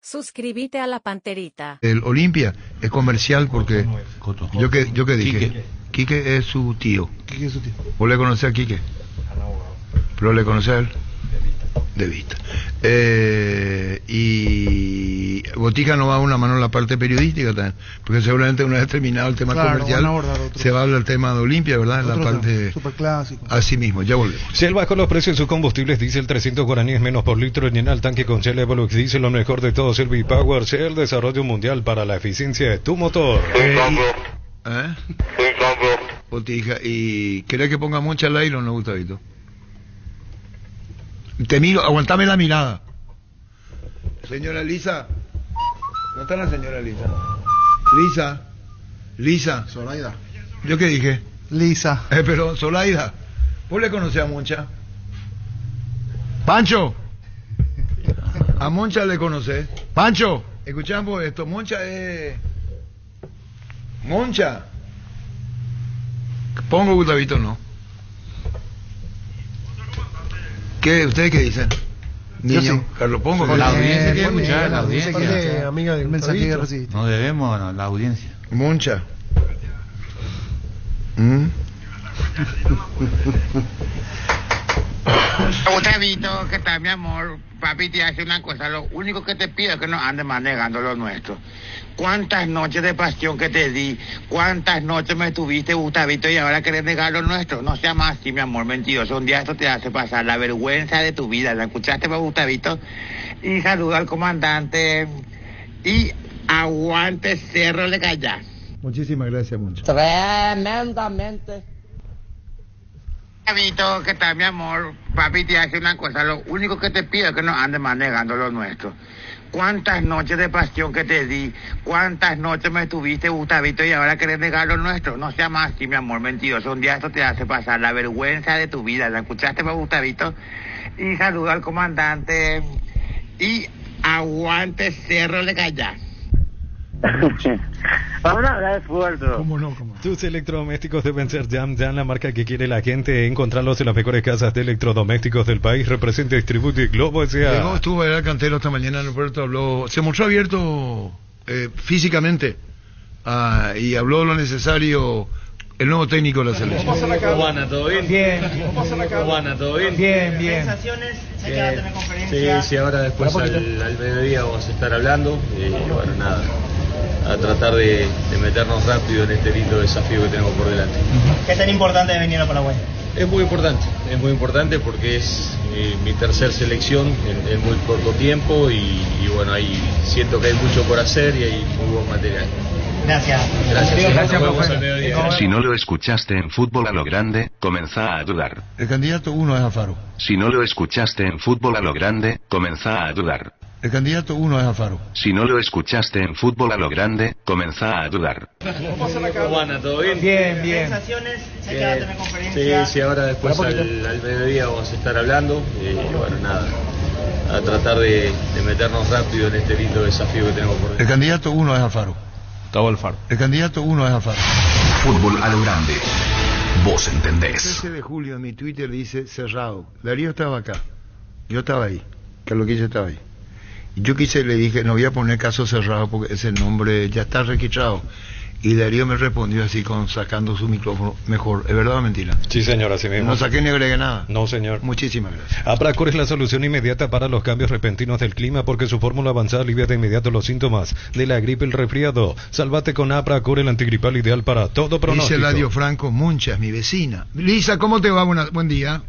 Suscríbete a la Panterita. El Olimpia es comercial porque yo que dije, Quique es su tío. ¿Quique es su tío? ¿Vos le conocés a Quique? ¿Pero le conocés a él? De vista. Y Botica no va a una mano en la parte periodística también, porque seguramente una vez terminado el tema comercial se va a hablar del tema de Olimpia, ¿verdad? En la parte superclásico. Así mismo, ya volvemos. Shell bajó los precios de sus combustibles diésel 300 guaraníes menos por litro en el tanque con Shell Evolux Diesel, lo mejor de todo, Shell V-Power, Shell desarrollo mundial para la eficiencia de tu motor. Botica, ¿y querés que ponga mucha al aire o no, Gustavito? Te miro, aguantame la mirada. Señora Lisa. ¿No está la señora Lisa? Lisa. Zoraida. ¿Yo qué dije? Lisa. Pero Zoraida, ¿vos le conocés a Moncha? Pancho. A Moncha le conocés. Pancho, escuchamos esto. Moncha es... Moncha. Pongo Gustavito, no. ¿Qué? ¿Ustedes qué dicen? Niño, sí. Carlos, pongo. La audiencia quiere escuchar, la audiencia. Amiga del mensaje que recibiste. No debemos a la audiencia. Moncha. Gustavito, ¿qué tal, mi amor? Papi te hace una cosa, lo único que te pido es que no andes más negando lo nuestro. ¿Cuántas noches de pasión que te di? ¿Cuántas noches me tuviste, Gustavito, y ahora querés negar lo nuestro? No sea más así, mi amor, mentiroso. Un día esto te hace pasar la vergüenza de tu vida. ¿La escuchaste, Gustavito? Y saludo al comandante. Y aguante Cerro de Callá. Muchísimas gracias, Moncha. Tremendamente. Gustavito, ¿qué tal, mi amor? Papi te hace una cosa, lo único que te pido es que no andes más negando lo nuestro. ¿Cuántas noches de pasión que te di? ¿Cuántas noches me tuviste, Gustavito, y ahora querés negar lo nuestro? No sea más así, mi amor, mentiroso. Un día esto te hace pasar la vergüenza de tu vida. ¿La escuchaste, Gustavito? Y saludo al comandante. Y aguante Cerro de Callá. Vamos a hablar de fuerte. ¿Cómo no? Tus electrodomésticos deben ser Jam la marca que quiere la gente. Encontrarlos en las mejores casas de electrodomésticos del país. Representa Distribuye Globo S.A. Estuvo allá el cantero esta mañana en el puerto, habló, se mostró abierto físicamente y habló lo necesario el nuevo técnico de la selección. ¿Cómo van a todo bien? Bien. ¿Cómo van a todo bien? Bien. Sensaciones, se queda en la conferencia. Sí, ahora después al mediodía vamos a estar hablando y bueno, nada, a tratar de meternos rápido en este lindo desafío que tenemos por delante. ¿Qué tan importante es venir a Paraguay? Es muy importante porque es mi tercer selección en muy corto tiempo y bueno, ahí siento que hay mucho por hacer y hay muy buen material. Gracias. Nos vemos al mediodía. Si no lo escuchaste en Fútbol a lo Grande, comenzá a dudar. El candidato 1 es Alfaro. Si no lo escuchaste en Fútbol a lo Grande, comenzá a dudar. El candidato 1 es Alfaro. Si no lo escuchaste en Fútbol a lo Grande, comenzá a dudar. ¿Cómo van a todo bien? Bien. Sensaciones, se queda en la conferencia. Sí, ahora después al mediodía vamos a estar hablando y bueno, nada, a tratar de meternos rápido en este lindo desafío que tenemos por delante. El candidato 1 es Alfaro. Gustavo Alfaro. El candidato 1 es Alfaro. Fútbol a lo Grande. Vos entendés. 13 de julio en mi Twitter dice cerrado. Darío estaba acá. Yo estaba ahí. Carlos Quilla estaba ahí. Y yo le dije, no voy a poner caso cerrado porque ese nombre ya está registrado. Y Darío me respondió así, sacando su micrófono. Mejor, ¿es verdad o mentira? Sí, señor, así mismo. No saqué ni agregué nada. No, señor. Muchísimas gracias. Apracor es la solución inmediata para los cambios repentinos del clima porque su fórmula avanzada alivia de inmediato los síntomas de la gripe y el resfriado. Sálvate con Apracor, el antigripal ideal para todo pronóstico. Dice Ladio Franco, Moncha es mi vecina. Lisa, ¿cómo te va? Buen día.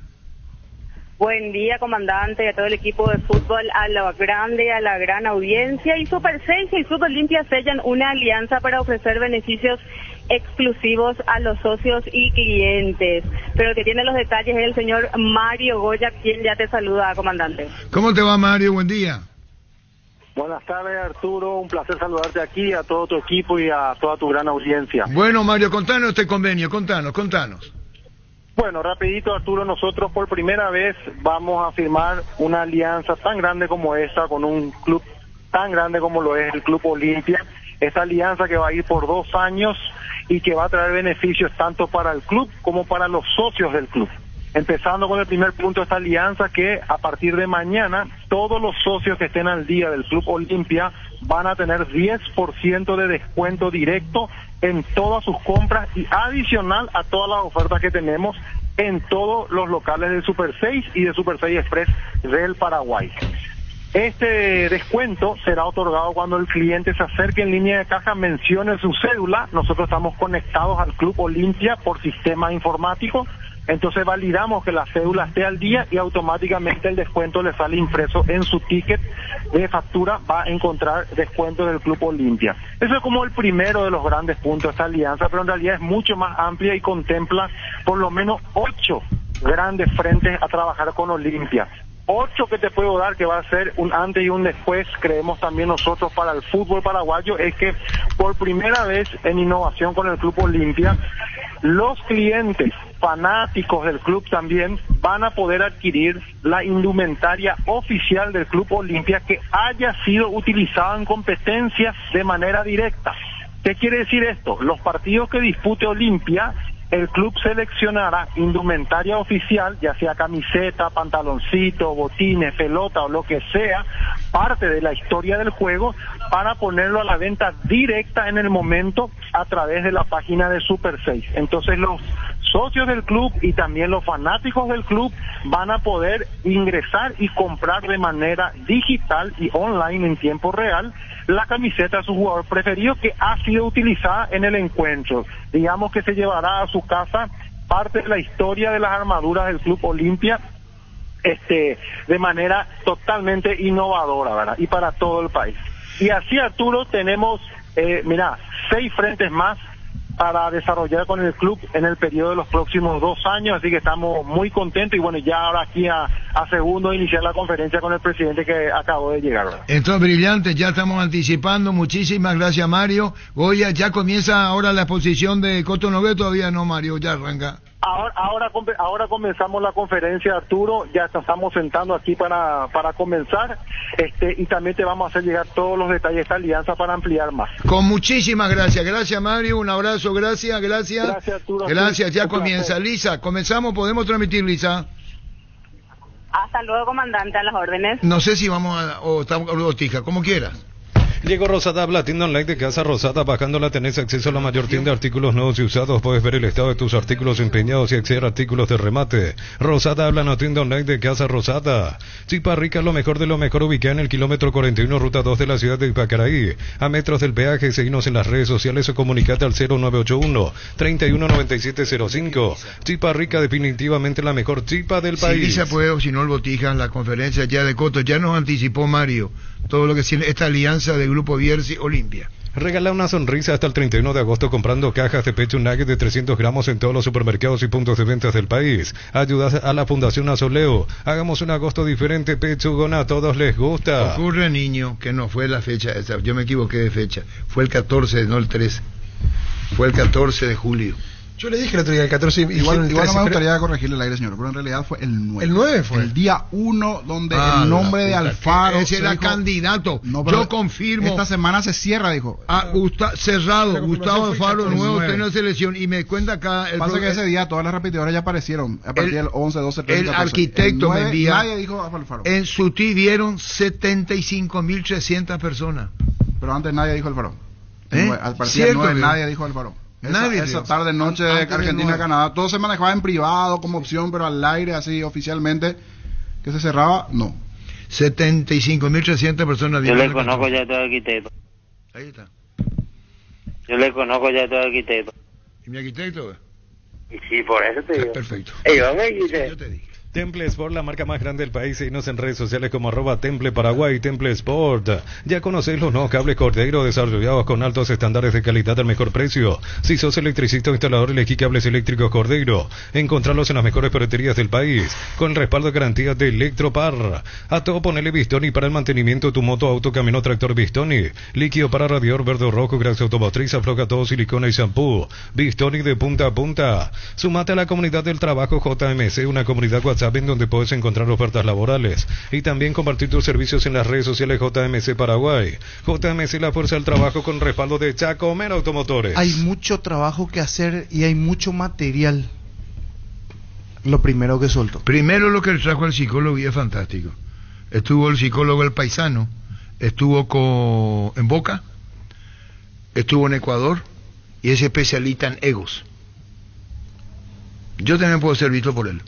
Buen día, comandante, y a todo el equipo de fútbol, a la grande, a la gran audiencia. Y Super 6 y Super Olimpia sellan una alianza para ofrecer beneficios exclusivos a los socios y clientes. Pero el que tiene los detalles es el señor Mario Goya, quien ya te saluda, comandante. ¿Cómo te va, Mario? Buen día. Buenas tardes, Arturo. Un placer saludarte aquí, a todo tu equipo y a toda tu gran audiencia. Bueno, Mario, contanos este convenio, contanos. Bueno, rapidito, Arturo, nosotros por primera vez vamos a firmar una alianza tan grande como esta con un club tan grande como lo es el Club Olimpia. Esta alianza que va a ir por 2 años y que va a traer beneficios tanto para el club como para los socios del club. Empezando con el primer punto de esta alianza, que a partir de mañana todos los socios que estén al día del Club Olimpia van a tener 10% de descuento directo en todas sus compras y adicional a todas las ofertas que tenemos en todos los locales de Super 6 y de Super 6 Express del Paraguay. Este descuento será otorgado cuando el cliente se acerque en línea de caja, mencione su cédula. Nosotros estamos conectados al Club Olimpia por sistema informático, entonces validamos que la cédula esté al día y automáticamente el descuento le sale impreso en su ticket de factura, va a encontrar descuento del Club Olimpia. Eso es como el primero de los grandes puntos de esta alianza, pero en realidad es mucho más amplia y contempla por lo menos 8 grandes frentes a trabajar con Olimpia. 8 que te puedo dar, que va a ser un antes y un después, creemos también nosotros, para el fútbol paraguayo, es que por primera vez en innovación con el Club Olimpia, los clientes fanáticos del club también van a poder adquirir la indumentaria oficial del Club Olimpia que haya sido utilizada en competencias de manera directa. ¿Qué quiere decir esto? Los partidos que dispute Olimpia, el club seleccionará indumentaria oficial, ya sea camiseta, pantaloncito, botines, pelota o lo que sea, parte de la historia del juego, para ponerlo a la venta directa en el momento a través de la página de Super 6. Entonces los socios del club y también los fanáticos del club van a poder ingresar y comprar de manera digital y online en tiempo real la camiseta de su jugador preferido que ha sido utilizada en el encuentro. Digamos que se llevará a su casa parte de la historia de las armaduras del Club Olimpia, de manera totalmente innovadora, ¿verdad? Y para todo el país. Y así, Arturo, tenemos, 6 frentes más para desarrollar con el club en el periodo de los próximos 2 años, así que estamos muy contentos y bueno, ya ahora aquí a segundo iniciar la conferencia con el presidente que acabó de llegar, ¿verdad? Esto es brillante, ya estamos anticipando. Muchísimas gracias, Mario. Goya, ya comienza ahora la exposición de Coto Nogué, todavía no, Mario, ya arranca. Ahora comenzamos la conferencia, Arturo, ya estamos sentando aquí para comenzar, y también te vamos a hacer llegar todos los detalles de esta alianza para ampliar más. Con muchísimas gracias, Mario, un abrazo, gracias. Gracias, Arturo. Gracias, ya comienza. Lisa, comenzamos, podemos transmitir, Lisa. Hasta luego, comandante, a las órdenes. No sé si vamos o estamos con Botija, como quieras. Llegó Rosada, la tienda online de Casa Rosada. Bajándola tenés acceso a la mayor tienda de artículos nuevos y usados. Puedes ver el estado de tus artículos empeñados y acceder a artículos de remate. Rosada habla en la tienda online de Casa Rosada. Chipa Rica, lo mejor de lo mejor, ubicada en el kilómetro 41, ruta 2 de la ciudad de Ipacaraí. A metros del peaje, seguinos en las redes sociales o comunicate al 0981-319705. Chipa Rica, definitivamente la mejor chipa del país. Si Lisa puede, o si no el Botija, la conferencia ya de Coto, ya nos anticipó Mario todo lo que tiene esta alianza de Grupo Bierzi Olimpia. Regala una sonrisa hasta el 31 de agosto comprando cajas de pecho nugget de 300 gramos en todos los supermercados y puntos de ventas del país. Ayuda a la Fundación Azoleo. Hagamos un agosto diferente, Pechugón, a todos les gusta. Ocurre, niño, que no fue la fecha esa, yo me equivoqué de fecha. Fue el 14, no el 13. Fue el 14 de julio. Yo le dije el otro día el 14, igual no me gustaría corregirle el aire, señor, pero en realidad fue el 9. ¿El 9 fue? El día 1, donde el nombre de Alfaro... Ese era dijo, candidato, no, yo confirmo. Esta semana se cierra, dijo. Cerrado, Gustavo Alfaro, nuevo tenor de selección, y me cuenta acá... Pasa que ese día todas las repetidoras ya aparecieron, a partir del 11, 12, 13, El arquitecto 9, me envía... Nadie dijo Alfaro. En Sutí vieron 75.300 personas. Pero antes nadie dijo Alfaro. A partir del 9 nadie dijo Alfaro. Esa tarde, noche de Argentina-Canadá, todo se manejaba en privado como opción, pero al aire, así oficialmente, que se cerraba, no. 75.300 personas. Yo le conozco ya todo arquitecto. Ahí está. Yo le conozco ya todo arquitecto. ¿Y mi arquitecto? Sí, por eso te digo. Perfecto. Yo te dije. Temple Sport, la marca más grande del país. Síguenos en redes sociales como @Temple Paraguay, Temple Sport. Ya conocéis los nuevos cables Cordero desarrollados con altos estándares de calidad al mejor precio. Si sos electricista o instalador, elegí cables eléctricos Cordero. Encontrarlos en las mejores ferreterías del país, con el respaldo de garantía de Electropar. A todo ponele Bistoni para el mantenimiento de tu moto, auto, camión, tractor Bistoni. Líquido para radiador verde o rojo, grasa automotriz, afloja todo, silicona y shampoo. Bistoni de punta a punta. Sumate a la comunidad del trabajo JMC, una comunidad WhatsApp en donde puedes encontrar ofertas laborales y también compartir tus servicios en las redes sociales JMC Paraguay. JMC, la fuerza del trabajo, con respaldo de Chacomer Automotores. Hay mucho trabajo que hacer y hay mucho material. lo primero que soltó. Primero lo que le trajo al psicólogo y es fantástico. Estuvo el psicólogo El Paisano, estuvo en Boca, estuvo en Ecuador y es especialista en egos. Yo también puedo ser visto por él.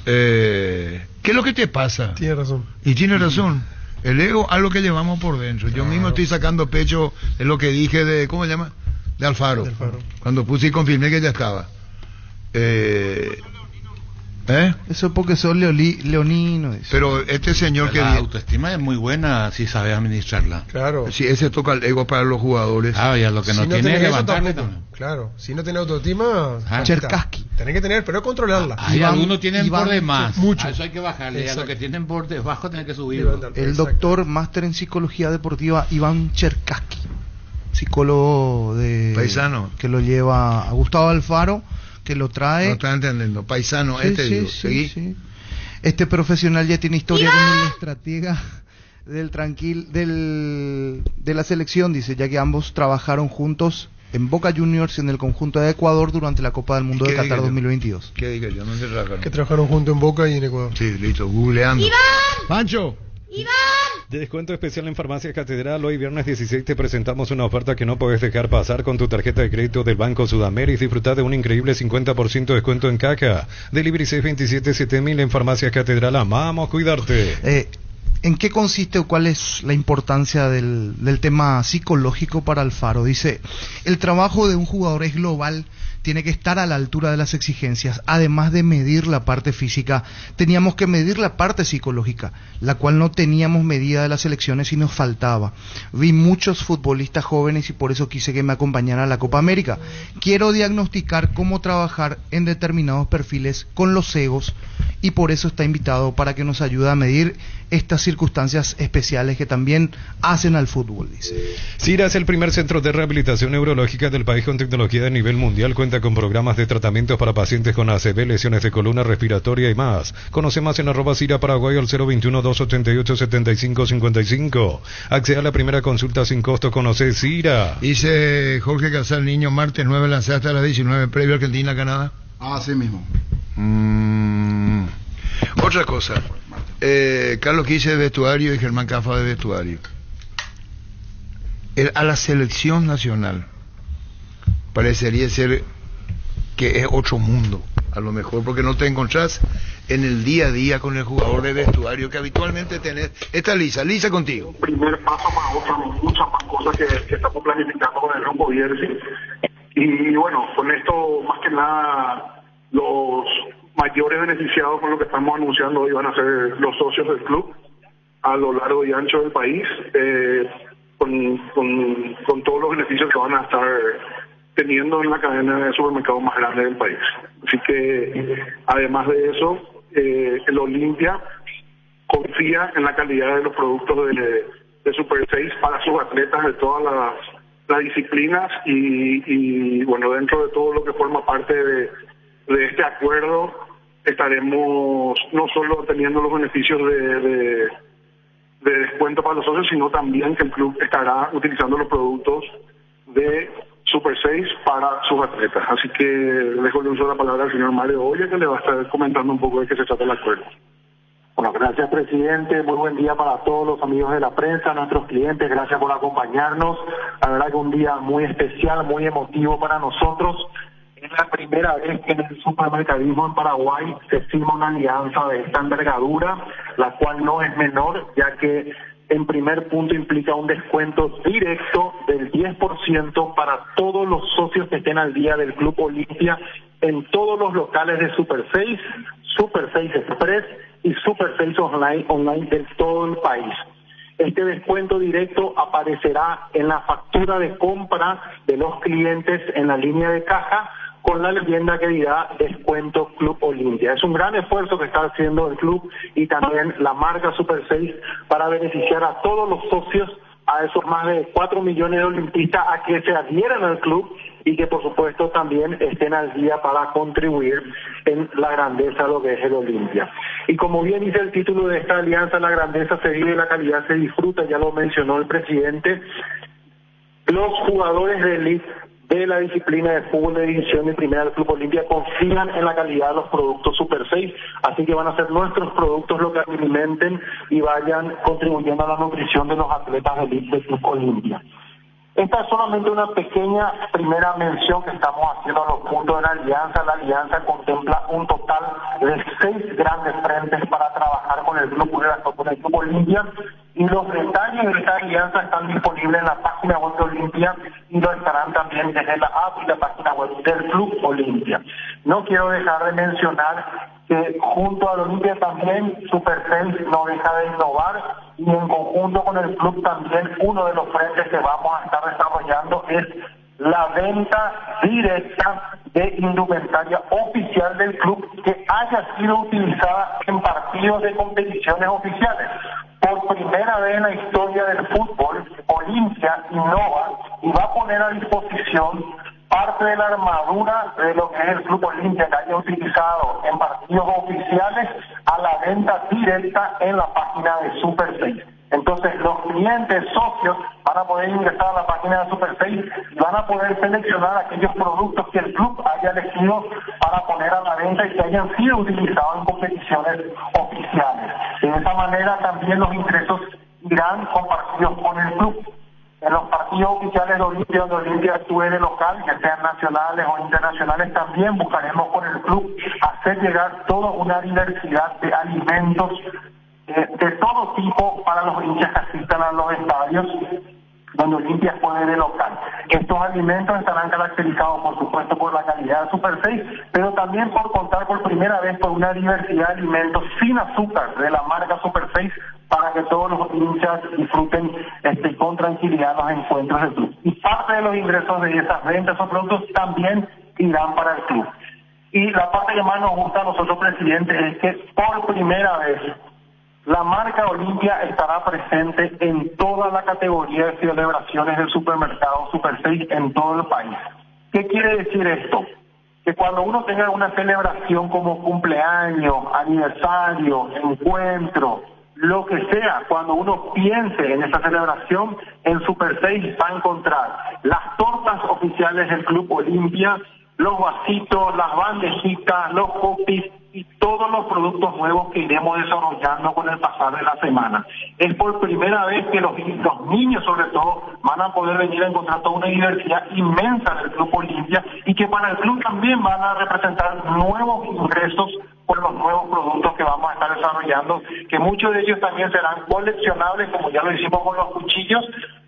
¿Qué es lo que te pasa? Tiene razón. Y tiene razón. El ego es lo que llevamos por dentro. Yo mismo estoy sacando pecho de lo que dije de, ¿cómo se llama? De Alfaro. Cuando puse y confirmé que ya estaba. Eso porque son leoninos. Pero este señor la autoestima es muy buena si sabe administrarla. Claro. Si ese toca el ego para los jugadores. Ya lo que no tiene es levantarle. Claro, si no tiene autoestima, Cherkaski. Tenés que tener, pero controlarla. Algunos tienen por demás. Mucho. Eso hay que bajarle. A los que tienen por debajo tienen que subir. El doctor máster en psicología deportiva Iván Cherkaski, psicólogo de Paisano, que lo lleva a Gustavo Alfaro, que lo trae. No está entendiendo. Paisano, sí. Este profesional ya tiene historia con el estratega de la selección, dice, ya que ambos trabajaron juntos en Boca Juniors y en el conjunto de Ecuador durante la Copa del Mundo de Qatar 2022. ¿Qué diga yo? No se trabajaron. Que trabajaron juntos en Boca y en Ecuador. Sí, listo, googleando. ¡Iván! ¡Pancho! ¡Iván! Descuento especial en Farmacia Catedral. Hoy viernes 16 te presentamos una oferta que no puedes dejar pasar con tu tarjeta de crédito del Banco Sudamérica y disfrutar de un increíble 50% de descuento en caja. Delivery 627-7000 en Farmacia Catedral. Amamos cuidarte. ¿En qué consiste o cuál es la importancia del tema psicológico para Alfaro? Dice, el trabajo de un jugador es global, tiene que estar a la altura de las exigencias. Además de medir la parte física, teníamos que medir la parte psicológica, la cual no teníamos medida de las selecciones y nos faltaba. Vi muchos futbolistas jóvenes y por eso quise que me acompañara a la Copa América. Quiero diagnosticar cómo trabajar en determinados perfiles con los egos y por eso está invitado para que nos ayude a medir estas circunstancias especiales que también hacen al fútbol, dice. CIRA es el primer centro de rehabilitación neurológica del país con tecnología de nivel mundial. Cuenta con programas de tratamientos para pacientes con ACV, lesiones de columna respiratoria y más. Conoce más en @CIRA Paraguay al 021-288-7555. Accede a la primera consulta sin costo. Conoce CIRA. Dice Jorge Casal, niño, martes 9 lanzada hasta las 19, previo Argentina-Canadá. Así mismo. Otra cosa, Carlos Quise de vestuario y Germán Cafa de vestuario. A la selección nacional parecería ser que es otro mundo, a lo mejor, porque no te encontrás en el día a día con el jugador de vestuario que habitualmente tenés. Está Lisa contigo. Primer paso para muchas más cosas que estamos planificando con el grupo Viersi. Y bueno, con esto más que nada los mayores beneficiados con lo que estamos anunciando hoy van a ser los socios del club a lo largo y ancho del país, con todos los beneficios que van a estar teniendo en la cadena de supermercados más grande del país. Así que además de eso, el Olimpia confía en la calidad de los productos de Super 6 para sus atletas de todas las disciplinas y bueno, dentro de todo lo que forma parte de este acuerdo estaremos no solo teniendo los beneficios de descuento para los socios, sino también que el club estará utilizando los productos de Super 6 para sus atletas. Así que dejo el uso de la palabra al señor Mario Oye, que le va a estar comentando un poco de qué se trata el acuerdo. Bueno, gracias, presidente. Muy buen día para todos los amigos de la prensa, nuestros clientes. Gracias por acompañarnos. La verdad que un día muy especial, muy emotivo para nosotros. Es la primera vez que en el supermercadismo en Paraguay se firma una alianza de esta envergadura, la cual no es menor, ya que en primer punto implica un descuento directo del 10% para todos los socios que estén al día del Club Olimpia en todos los locales de Super 6, Super 6 Express y Super 6 online de todo el país. Este descuento directo aparecerá en la factura de compra de los clientes en la línea de caja con la leyenda que dirá Descuento Club Olimpia. Es un gran esfuerzo que está haciendo el club y también la marca Super 6 para beneficiar a todos los socios, a esos más de 4 millones de olimpistas, a que se adhieran al club y que por supuesto también estén al día para contribuir en la grandeza de lo que es el Olimpia. Y como bien dice el título de esta alianza, la grandeza se vive y la calidad se disfruta, ya lo mencionó el presidente. Los jugadores de elite de la disciplina de fútbol de división de primera del Club Olimpia confían en la calidad de los productos Super 6, así que van a ser nuestros productos los que alimenten y vayan contribuyendo a la nutrición de los atletas del Club Olimpia. Esta es solamente una pequeña primera mención que estamos haciendo a los puntos de la alianza. La alianza contempla un total de 6 grandes frentes para trabajar con el Club Olimpia, y los detalles de esta alianza están disponibles en la página web de Olimpia y lo estarán también desde la app y la página web del Club Olimpia. No quiero dejar de mencionar que junto al Olimpia también Super 6 no deja de innovar, y en conjunto con el club también uno de los frentes que vamos a estar desarrollando es la venta directa de indumentaria oficial del club que haya sido utilizada en partidos de competiciones oficiales. Por primera vez en la historia del fútbol, Olimpia innova y va a poner a disposición parte de la armadura de lo que es el Club Olimpia que haya utilizado en partidos oficiales a la venta directa en la página de Super 6. Entonces los clientes socios van a poder ingresar a la página de Super 6 y van a poder seleccionar aquellos productos que el club haya elegido para poner a la venta y que hayan sido utilizados en competiciones oficiales. De esa manera también los ingresos irán compartidos con el club. En los partidos oficiales de Olimpia, donde Olimpia actúe de local, ya sean nacionales o internacionales, también buscaremos con el club hacer llegar toda una diversidad de alimentos de todo tipo para los hinchas que asistan a los estadios donde Olimpia juegue de local. Estos alimentos estarán caracterizados, por supuesto, por la calidad de Super 6, pero también por contar por primera vez con una diversidad de alimentos sin azúcar de la marca Super 6 para que todos los hinchas disfruten con tranquilidad los encuentros del club. Y parte de los ingresos de esas ventas o productos también irán para el club. Y la parte que más nos gusta a nosotros, presidente, es que por primera vez la marca Olimpia estará presente en toda la categoría de celebraciones del supermercado Super 6 en todo el país. ¿Qué quiere decir esto? Que cuando uno tenga una celebración como cumpleaños, aniversario, encuentro, lo que sea, cuando uno piense en esa celebración, en Super 6 va a encontrar las tortas oficiales del Club Olimpia, los vasitos, las bandejitas, los copies y todos los productos nuevos que iremos desarrollando con el pasar de la semana. Es por primera vez que los niños, sobre todo, van a poder venir a encontrar toda una diversidad inmensa del Club Olimpia y que para el club también van a representar nuevos ingresos por los nuevos productos que vamos a estar desarrollando, que muchos de ellos también serán coleccionables, como ya lo hicimos con los cuchillos,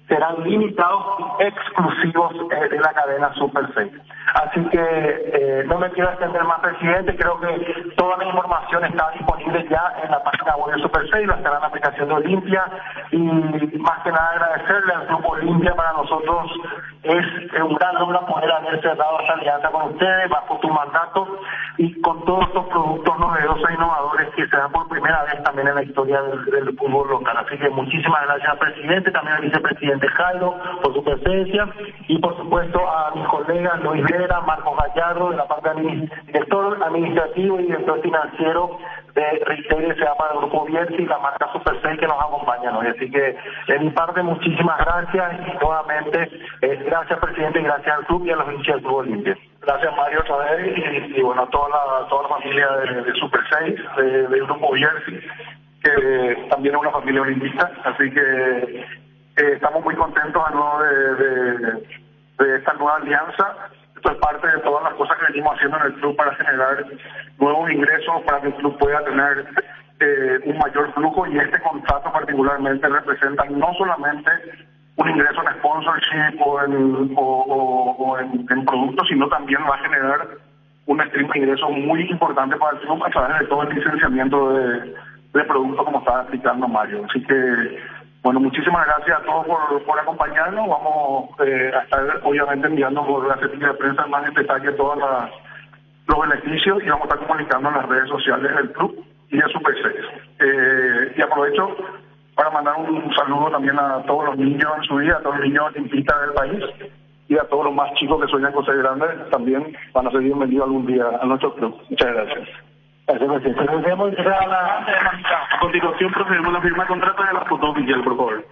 serán limitados y exclusivos de la cadena Super 6. Así que no me quiero extender más, presidente. Creo que toda la información está disponible ya en la página web de Super 6, lo estará en la aplicación de Olimpia. Y más que nada agradecerle al Club Olimpia. Para nosotros es un gran logro poder haber cerrado esta alianza con ustedes bajo tu mandato y con todos estos productos novedosos e innovadores que se dan por primera vez también en la historia del fútbol local. Así que muchísimas gracias, presidente, también al vicepresidente Jairo por su presencia y por supuesto a mis colegas Luis Vera, Marcos Gallardo, de la parte director administrativo y director financiero de Retail S.A. para el Grupo Bierzi y la marca Super 6 que nos acompañan hoy. Así que de mi parte muchísimas gracias y nuevamente gracias, presidente, y gracias al club y a los hinchas del Club Olimpia. Gracias, Mario, otra vez, y bueno, a toda la familia de Super 6, del Grupo Bierzi, que también es una familia olimpista, así que estamos muy contentos de nuevo de esta nueva alianza. Esto es parte de todas las cosas que venimos haciendo en el club para generar nuevos ingresos, para que el club pueda tener un mayor flujo, y este contrato particularmente representa no solamente un ingreso en sponsorship o en productos, sino también va a generar un stream de ingresos muy importante para el club a través de todo el licenciamiento de productos, como estaba explicando Mario. Así que, bueno, muchísimas gracias a todos por acompañarnos. Vamos a estar obviamente enviando por la certificación de prensa más en detalle todos los beneficios, y vamos a estar comunicando en las redes sociales del club y de Super 6. Y aprovecho para mandar un saludo también a todos los niños en su vida, a todos los niños olimpistas del país y a todos los más chicos que sueñan con ser grandes. También van a ser bienvenidos algún día a nuestro club. Muchas gracias. A continuación procedemos a la firma de contrato de la foto oficial, por favor.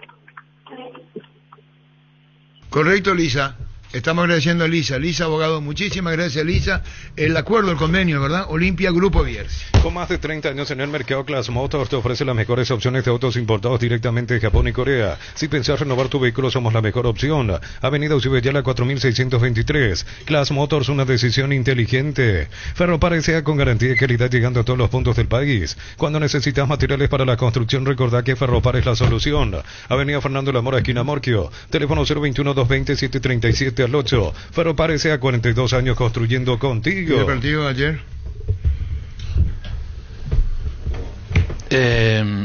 Correcto, Lisa. Estamos agradeciendo a Lisa. Lisa, abogado, muchísimas gracias, Lisa. El acuerdo, el convenio, ¿verdad? Olimpia Grupo Bierzi. Con más de 30 años en el mercado, Class Motors te ofrece las mejores opciones de autos importados directamente de Japón y Corea. Si pensás renovar tu vehículo, somos la mejor opción. Avenida Ucibeyala 4623. Class Motors, una decisión inteligente. Ferropar S.A. con garantía y calidad llegando a todos los puntos del país. Cuando necesitas materiales para la construcción, recordá que Ferropar es la solución. Avenida Fernando La Mora, esquina Morquio. Teléfono 021-220-737 al 8. Ferropar S.A. 42 años construyendo contigo. ¿Y el partido de ayer?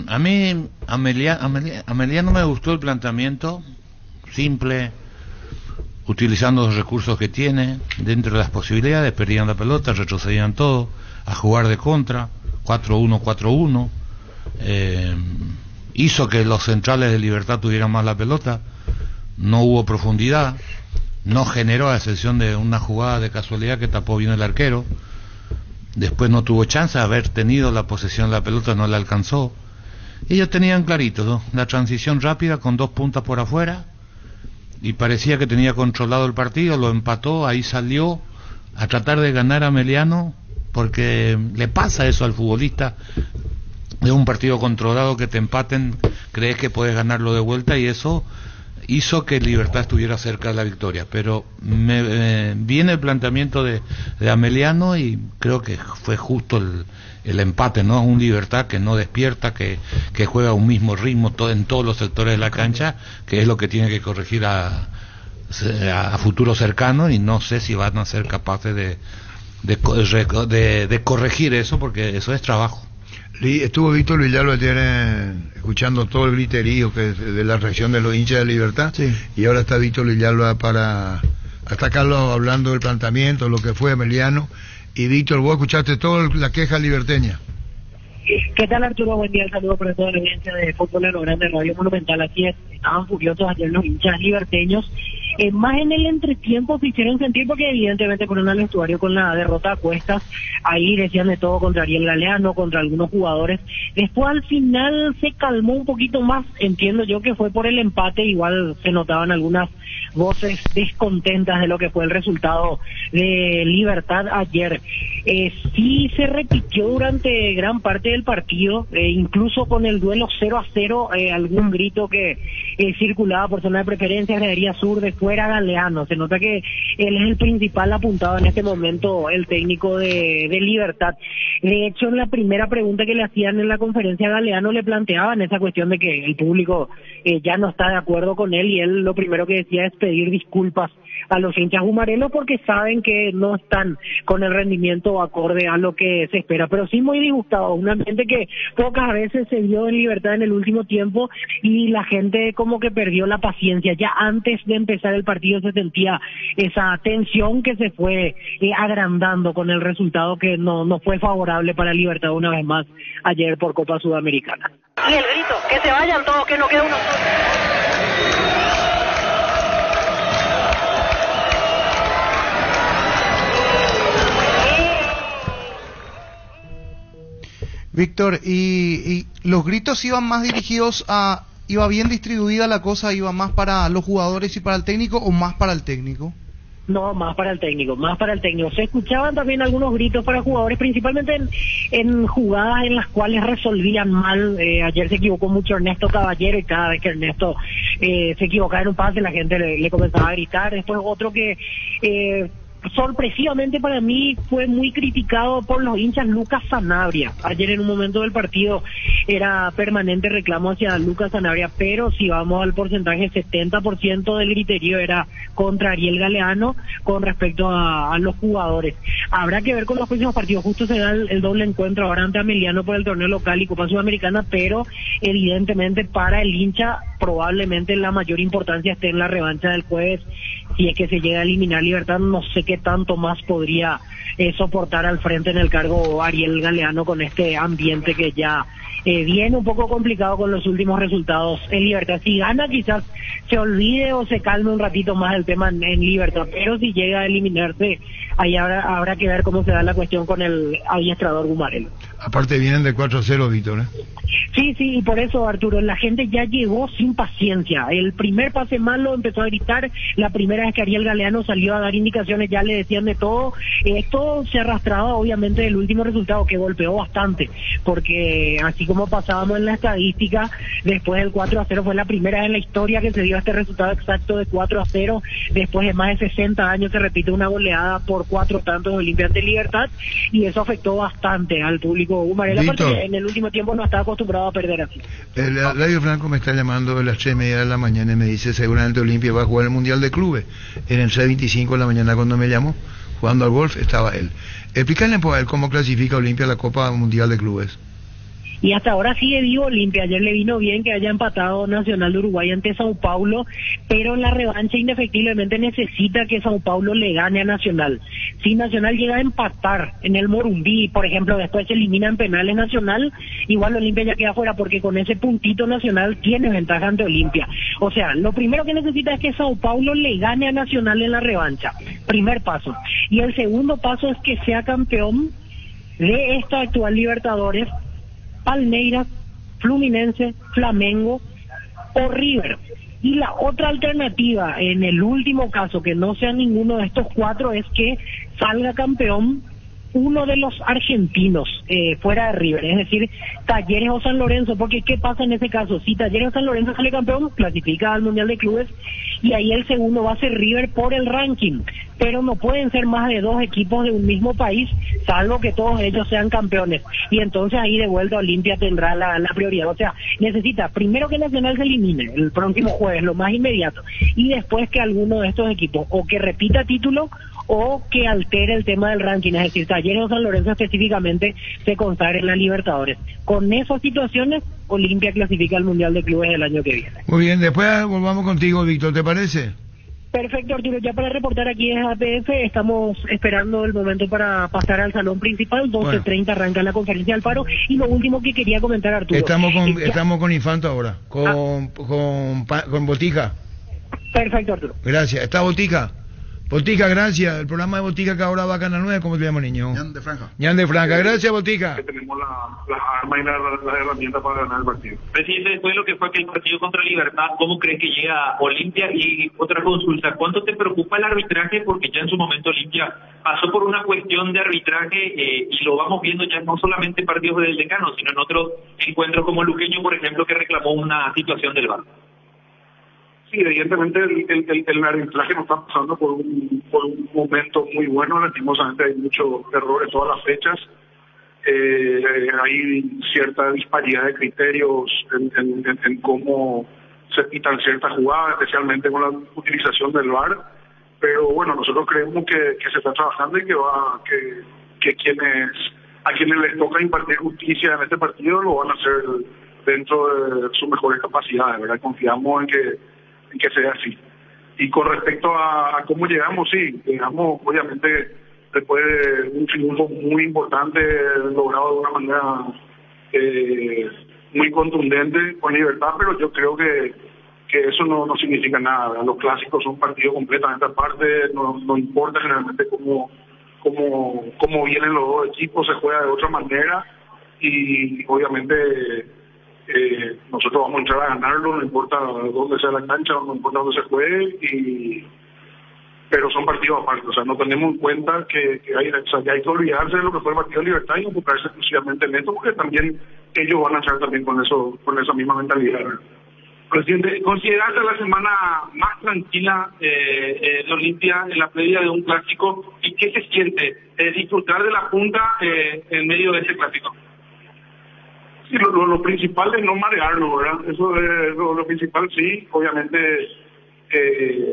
A mí, Ameliano me gustó el planteamiento simple, utilizando los recursos que tiene, dentro de las posibilidades, perdían la pelota, retrocedían todo, a jugar de contra, 4-1, 4-1, hizo que los centrales de Libertad tuvieran más la pelota, no hubo profundidad, no generó, a excepción de una jugada de casualidad que tapó bien el arquero. Después no tuvo chance de haber tenido la posesión de la pelota, no la alcanzó. Ellos tenían clarito, ¿no? La transición rápida con 2 puntas por afuera, y parecía que tenía controlado el partido, lo empató, ahí salió a tratar de ganar a Ameliano, porque le pasa eso al futbolista, de un partido controlado que te empaten, crees que puedes ganarlo de vuelta, y eso hizo que Libertad estuviera cerca de la victoria. Pero viene el planteamiento de Ameliano, y creo que fue justo el empate, ¿no? Un Libertad que no despierta, que juega un mismo ritmo en todos los sectores de la cancha, que es lo que tiene que corregir a futuro cercano, y no sé si van a ser capaces de corregir eso, porque eso es trabajo. Estuvo Víctor Villalba ayer escuchando todo el griterío de la reacción de los hinchas de Libertad, sí. Y ahora está Víctor Villalba para atacarlo, hablando del planteamiento, lo que fue Ameliano. Y Víctor, vos escuchaste toda la queja liberteña. ¿Qué tal, Arturo? Buen día, el saludo para toda la audiencia de Fútbol a lo Grande, Radio Monumental. Así es, estaban furiosos ayer los hinchas liberteños. Más en el entretiempo se hicieron sentir, porque evidentemente fueron al vestuario con la derrota a cuestas. Ahí decían de todo contra Ariel Galeano, contra algunos jugadores. Después al final se calmó un poquito más, entiendo yo que fue por el empate, igual se notaban algunas voces descontentas de lo que fue el resultado de Libertad ayer. Sí se repitió durante gran parte del partido, incluso con el duelo 0-0, algún grito que circulaba por zona de preferencia, gradería sur, de fuera Galeano. Se nota que él es el principal apuntado en este momento, el técnico de Libertad. De hecho, en la primera pregunta que le hacían en la conferencia a Galeano, le planteaban esa cuestión de que el público ya no está de acuerdo con él, y él lo primero que decía es pedir disculpas a los hinchas humarelos, porque saben que no están con el rendimiento acorde a lo que se espera. Pero sí muy disgustado, un ambiente que pocas veces se vio en Libertad en el último tiempo, y la gente como que perdió la paciencia. Ya antes de empezar el partido se sentía esa tensión que se fue agrandando con el resultado que no fue favorable para Libertad una vez más ayer por Copa Sudamericana. Y el grito, que se vayan todos, que no quede uno solo. Víctor, y los gritos iban más dirigidos ¿iba bien distribuida la cosa? ¿Iba más para los jugadores y para el técnico, o más para el técnico? No, más para el técnico. Se escuchaban también algunos gritos para jugadores, principalmente en jugadas en las cuales resolvían mal. Ayer se equivocó mucho Ernesto Caballero, y cada vez que Ernesto se equivocaba en un pase, la gente le comenzaba a gritar. Después otro que sorpresivamente para mí fue muy criticado por los hinchas, Lucas Sanabria. Ayer en un momento del partido era permanente reclamo hacia Lucas Sanabria, pero si vamos al porcentaje, 70% del griterío era contra Ariel Galeano con respecto a los jugadores. Habrá que ver con los próximos partidos. Justo se da el doble encuentro ahora ante Ameliano por el torneo local y Copa Sudamericana, pero evidentemente para el hincha probablemente la mayor importancia esté en la revancha del jueves. Si es que se llega a eliminar Libertad, no sé qué tanto más podría soportar al frente en el cargo Ariel Galeano con este ambiente que ya viene un poco complicado con los últimos resultados en Libertad. Si gana, quizás se olvide o se calme un ratito más el tema en Libertad, pero si llega a eliminarse ahí habrá que ver cómo se da la cuestión con el adiestrador Gumarelo. Aparte vienen de 4-0, Víctor, ¿eh? Sí, y por eso, Arturo, la gente ya llegó sin paciencia. El primer pase malo empezó a gritar, la primera vez que Ariel Galeano salió a dar indicaciones ya le decían de todo. Esto se arrastraba obviamente del último resultado, que golpeó bastante, porque así como pasábamos en la estadística, después del 4-0 fue la primera vez en la historia que se dio este resultado exacto de 4-0, después de más de 60 años se repite una goleada por 4 tantos de Olimpia ante Libertad, y eso afectó bastante al público Gumarela, porque en el último tiempo no estaba acostumbrado a perder así. El Radio Franco me está llamando a las 3:30 de la mañana y me dice seguramente Olimpia va a jugar el Mundial de Clubes. En el 3:25 de la mañana cuando me llamó, jugando al golf, estaba él. Explícale a él cómo clasifica Olimpia la Copa Mundial de Clubes. Y hasta ahora sigue vivo Olimpia. Ayer le vino bien que haya empatado Nacional de Uruguay ante Sao Paulo, pero en la revancha indefectiblemente necesita que Sao Paulo le gane a Nacional. Si Nacional llega a empatar en el Morumbí, por ejemplo, después se elimina en penales Nacional, igual Olimpia ya queda fuera, porque con ese puntito Nacional tiene ventaja ante Olimpia. O sea, lo primero que necesita es que Sao Paulo le gane a Nacional en la revancha. Primer paso. Y el segundo paso es que sea campeón de esta actual Libertadores Palmeiras, Fluminense, Flamengo o River. Y la otra alternativa, en el último caso, que no sea ninguno de estos 4, es que salga campeón uno de los argentinos fuera de River, es decir, Talleres o San Lorenzo, porque ¿qué pasa en ese caso? Si Talleres o San Lorenzo sale campeón, clasifica al Mundial de Clubes, y ahí el segundo va a ser River por el ranking, pero no pueden ser más de 2 equipos de un mismo país, salvo que todos ellos sean campeones, y entonces ahí de vuelta Olimpia tendrá la prioridad. O sea, necesita primero que Nacional se elimine el próximo jueves, lo más inmediato, y después que alguno de estos equipos o que repita título o que altere el tema del ranking, es decir, Talleres o San Lorenzo específicamente se consagre en la Libertadores. Con esas situaciones, Olimpia clasifica al Mundial de Clubes el año que viene. Muy bien, después volvamos contigo, Víctor, ¿te parece? Perfecto, Arturo, ya para reportar aquí en APF, estamos esperando el momento para pasar al salón principal. 12:30 arranca la conferencia del paro. Y lo último que quería comentar, Arturo, estamos con Infanto ahora, con Botica. Perfecto, Arturo. Gracias. ¿Está Botica? Botica, gracias. El programa de Botica que ahora va a Canal 9, ¿cómo se llama, niño? Ñan de Franja. Ñan de Franja, gracias, Botica. Que tenemos las armas y las herramientas para ganar el partido. Presidente, después de lo que fue aquel partido contra Libertad, ¿cómo crees que llega Olimpia? Y otra consulta, ¿cuánto te preocupa el arbitraje? Porque ya en su momento Olimpia pasó por una cuestión de arbitraje y lo vamos viendo ya no solamente en partidos del Decano, sino en otros encuentros como Luqueño, por ejemplo, que reclamó una situación del VAR. Sí, evidentemente el arbitraje nos está pasando por un momento muy bueno. Lastimosamente hay muchos errores todas las fechas. Hay cierta disparidad de criterios en cómo se pitan ciertas jugadas, especialmente con la utilización del VAR. Pero bueno, nosotros creemos que se está trabajando y que a quienes les toca impartir justicia en este partido lo van a hacer dentro de sus mejores capacidades, ¿verdad? Confiamos en que sea así. Y con respecto a cómo llegamos, sí, llegamos obviamente después de un triunfo muy importante, logrado de una manera muy contundente con Libertad, pero yo creo que eso no significa nada, ¿verdad? Los clásicos son partidos completamente aparte, no importa generalmente cómo vienen los dos equipos, se juega de otra manera y obviamente nosotros vamos a entrar a ganarlo, no importa dónde sea la cancha, no importa dónde se juegue, pero son partidos aparte. O sea, no tenemos en cuenta que hay que olvidarse de lo que fue el partido de Libertad y enfocarse exclusivamente en esto, porque también ellos van a entrar también con esa misma mentalidad. Presidente, ¿consideraste la semana más tranquila de Olimpia en la previa de un clásico? ¿Y qué se siente disfrutar de la punta en medio de ese clásico? Sí, lo principal es no marearlo, ¿verdad? Eso es lo principal, sí. Obviamente,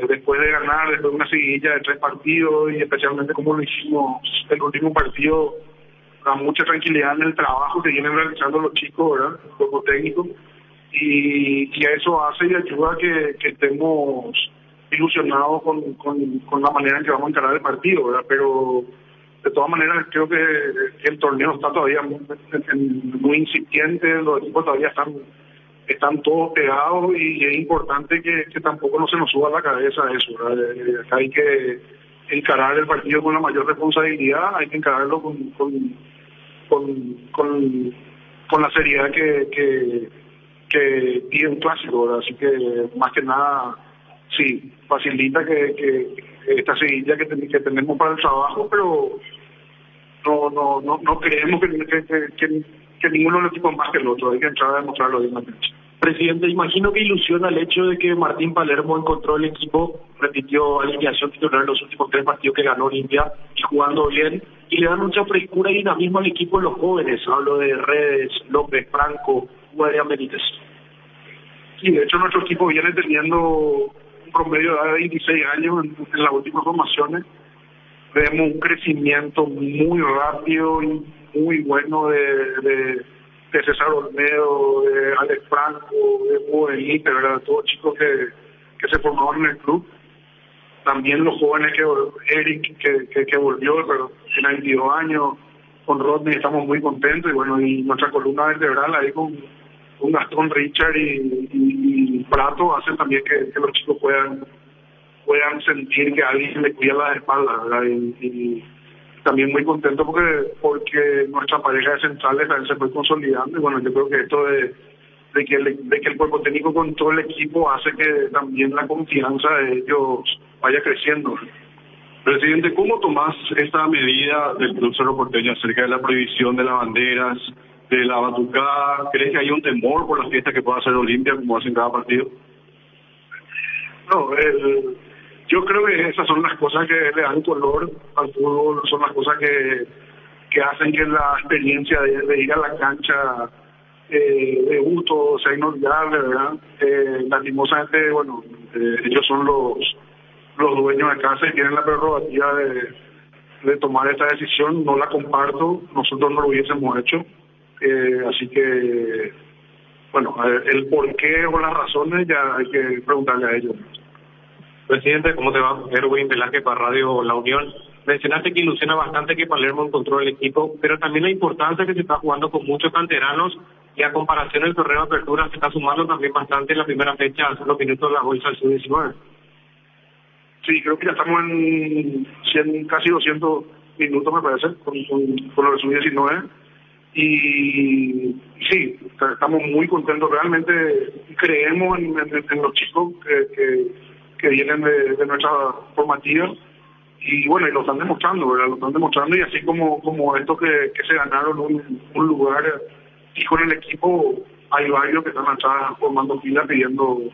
después de ganar, después de una seguidilla de 3 partidos, y especialmente como lo hicimos el último partido, da mucha tranquilidad en el trabajo que vienen realizando los chicos, ¿verdad? El cuerpo técnico. Y eso hace y ayuda a que estemos ilusionados con la manera en que vamos a encarar el partido, ¿verdad? Pero de todas maneras creo que el torneo está todavía muy incipiente, los equipos todavía están todos pegados y es importante que tampoco no se nos suba a la cabeza eso, ¿verdad? Acá hay que encarar el partido con la mayor responsabilidad, hay que encararlo con la seriedad que pide un clásico, ¿verdad? Así que más que nada, sí, facilita que esta seguidilla que tenemos para el trabajo, pero no creemos que ninguno de los equipos más que el otro, hay que entrar a demostrarlo dignamente. Presidente, imagino que ilusiona el hecho de que Martín Palermo encontró el equipo, repitió alineación titular en los últimos 3 partidos que ganó Olimpia y jugando bien, y le dan mucha frescura y dinamismo al equipo de los jóvenes. Hablo de Redes, López, Franco, Adrián Benítez. Sí, de hecho nuestro equipo viene teniendo un promedio de edad de 26 años en las últimas formaciones. Vemos un crecimiento muy rápido y muy bueno de César Olmedo, de Alex Franco, de Hugo Benítez, ¿verdad? Todos chicos que se formaron en el club. También los jóvenes Eric, que volvió, pero tiene 22 años, con Rodney estamos muy contentos, y bueno, y nuestra columna vertebral ahí con Gastón, Richard y Prato hacen también que los chicos puedan sentir que alguien le cuida la espalda, ¿verdad? Y también muy contento porque nuestra pareja de centrales también se fue consolidando, y bueno, yo creo que esto de que el cuerpo técnico con todo el equipo hace que también la confianza de ellos vaya creciendo. Presidente, ¿cómo tomás esta medida del Club Cerro Porteño acerca de la prohibición de las banderas, de la batucada? ¿Crees que hay un temor por la fiesta que pueda hacer Olimpia como hacen cada partido? No, yo creo que esas son las cosas que le dan color al fútbol, son las cosas que hacen que la experiencia de ir a la cancha de gusto sea inolvidable, ¿verdad? Lastimosamente, bueno, ellos son los dueños de casa y tienen la prerrogativa de tomar esta decisión. No la comparto, nosotros no lo hubiésemos hecho, así que, bueno, el por qué o las razones ya hay que preguntarle a ellos. Presidente, ¿cómo te va? Erwin Velázquez para Radio La Unión. Mencionaste que ilusiona bastante que Palermo encontró el equipo, pero también la importancia que se está jugando con muchos canteranos, y a comparación del torneo de apertura se está sumando también bastante en la primera fecha, hace unos minutos de la bolsa del sub-19. Sí, creo que ya estamos en casi 200 minutos, me parece, con los sub-19. Y sí, estamos muy contentos, realmente creemos en los chicos que vienen de nuestra formativa, y bueno, y lo están demostrando, ¿verdad? Lo están demostrando, y así como estos que se ganaron un lugar fijo en el equipo, hay varios que están atrás formando fila pidiendo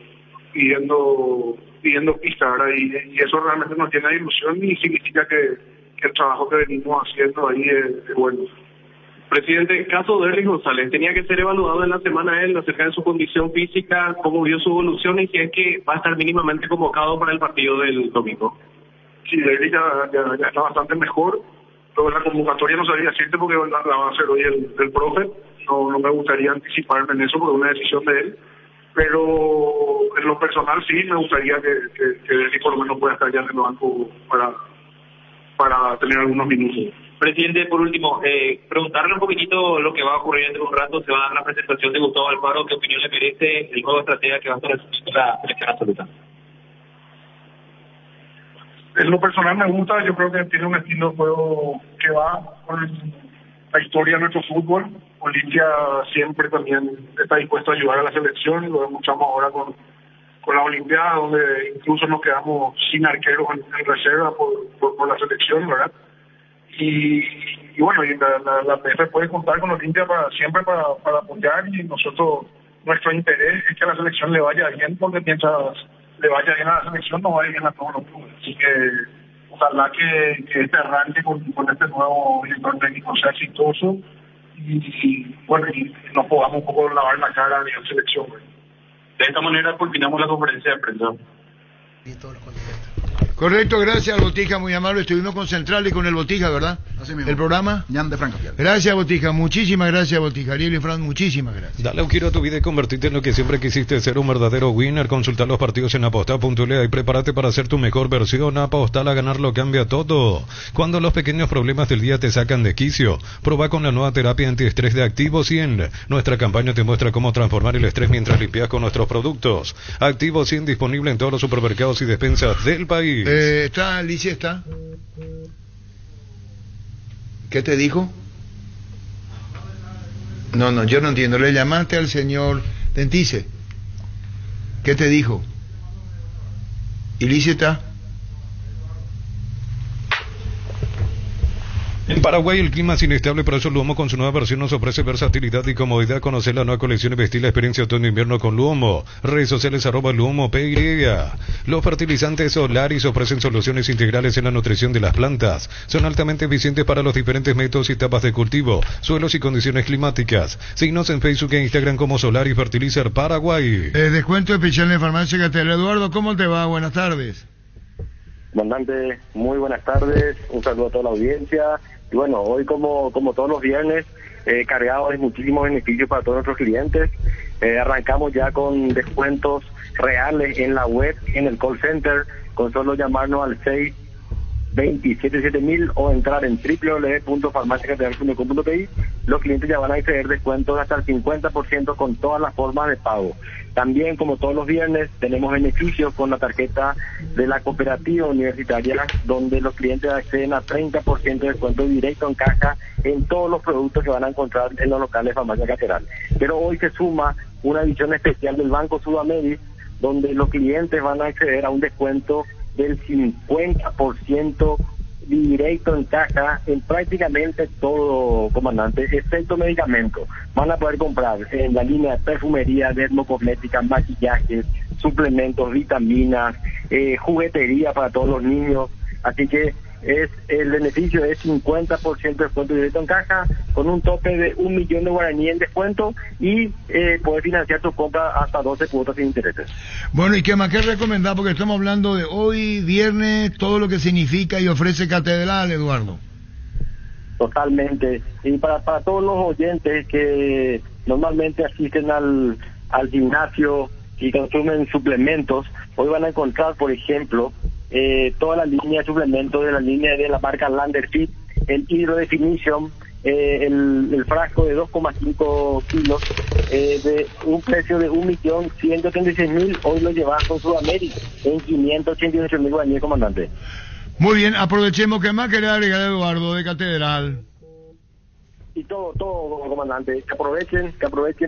pista, ¿verdad? Y eso realmente nos llena de ilusión y significa que el trabajo que venimos haciendo ahí es bueno. Presidente, el caso de Erling González tenía que ser evaluado en la semana él acerca de su condición física, cómo vio su evolución y si es que va a estar mínimamente convocado para el partido del domingo. Sí, Erling ya está bastante mejor, pero la convocatoria no sabía decirte porque la va a hacer hoy el profe. No me gustaría anticiparme en eso porque es una decisión de él, pero en lo personal sí me gustaría que Erling por lo menos pueda estar ya en el banco para tener algunos minutos. Presidente, por último, preguntarle un poquitito lo que va a ocurrir dentro de un rato. Se va a dar la presentación de Gustavo Alfaro. ¿Qué opinión le merece el nuevo estratega que va a estar en la selección absoluta? En lo personal me gusta, yo creo que tiene un estilo de juego que va con la historia de nuestro fútbol. Olimpia siempre también está dispuesto a ayudar a la selección, y lo demostramos ahora con la Olimpiada, donde incluso nos quedamos sin arqueros en reserva por la selección, ¿verdad? Y bueno, y la PF puede contar con Olimpia siempre para apoyar, y nuestro interés es que a la selección le vaya bien, porque mientras le vaya bien a la selección nos vaya bien a todos los clubes. Así que ojalá que este arranque con este nuevo director técnico sea exitoso y bueno, y nos podamos un poco lavar la cara a nivel selección. De esta manera culminamos la conferencia de prensa. Correcto, gracias Botija, muy amable. Estuvimos con Central y con el Botija, ¿verdad? Así mismo. El programa. Jan de Franco. Gracias Botija, muchísimas gracias Botija. Ariel y Fran, muchísimas gracias. Dale un giro a tu vida y convertirte en lo que siempre quisiste ser, un verdadero winner. Consulta los partidos en aposta.lea y prepárate para ser tu mejor versión. Apostar a ganar lo cambia todo. Cuando los pequeños problemas del día te sacan de quicio, proba con la nueva terapia antiestrés de Activo 100. Nuestra campaña te muestra cómo transformar el estrés mientras limpias con nuestros productos. Activo 100 disponible en todos los supermercados y despensas del país. ¿Está Alicia? ¿Está? ¿Qué te dijo? No, yo no entiendo. Le llamaste al señor Dentice. ¿Qué te dijo? ¿Ilícita? En Paraguay el clima es inestable, por eso Luomo con su nueva versión nos ofrece versatilidad y comodidad. Conocer la nueva colección y vestir la experiencia otoño-invierno con Luomo. Redes sociales @LuomoPY. Los fertilizantes Solaris ofrecen soluciones integrales en la nutrición de las plantas. Son altamente eficientes para los diferentes métodos y etapas de cultivo, suelos y condiciones climáticas. Síguenos en Facebook e Instagram como Solaris Fertilizer Paraguay. Descuento especial en Farmacia Catedral. Eduardo, ¿cómo te va? Buenas tardes. Comandante, muy buenas tardes. Un saludo a toda la audiencia. Y bueno, hoy como todos los viernes, cargados de muchísimos beneficios para todos nuestros clientes. Arrancamos ya con descuentos reales en la web, en el call center, con solo llamarnos al 627-7000 o entrar en www.farmaciacatedral.com.pi. Los clientes ya van a acceder descuentos hasta el 50% con todas las formas de pago. También, como todos los viernes, tenemos beneficios con la tarjeta de la cooperativa universitaria, donde los clientes acceden a 30% de descuento directo en caja en todos los productos que van a encontrar en los locales de Farmacia Catedral. Pero hoy se suma una edición especial del Banco Sudamérica, donde los clientes van a acceder a un descuento del 50% directo en caja en prácticamente todo, comandante, excepto medicamentos. Van a poder comprar en la línea de perfumería, dermocosmética, maquillajes, suplementos, vitaminas, juguetería para todos los niños. Así que el beneficio es 50% de descuento directo en caja, con un tope de 1 millón de guaraní en descuento y poder financiar tu compra hasta 12 cuotas sin intereses. Bueno, ¿y qué más que recomendar? Porque estamos hablando de hoy, viernes, todo lo que significa y ofrece Catedral, Eduardo. Totalmente. Y para todos los oyentes que normalmente asisten al gimnasio y consumen suplementos, hoy van a encontrar, por ejemplo, toda la línea de suplementos de la marca Lander Fit, el Hydro Definition, el frasco de 2,5 kilos, de un precio de 1.136.000, hoy lo llevas con Sudamérica en 588.000 guaraníes, comandante. Muy bien, aprovechemos. ¿Qué más quería agregar, Eduardo, de Catedral? Y todo, comandante, que aprovechen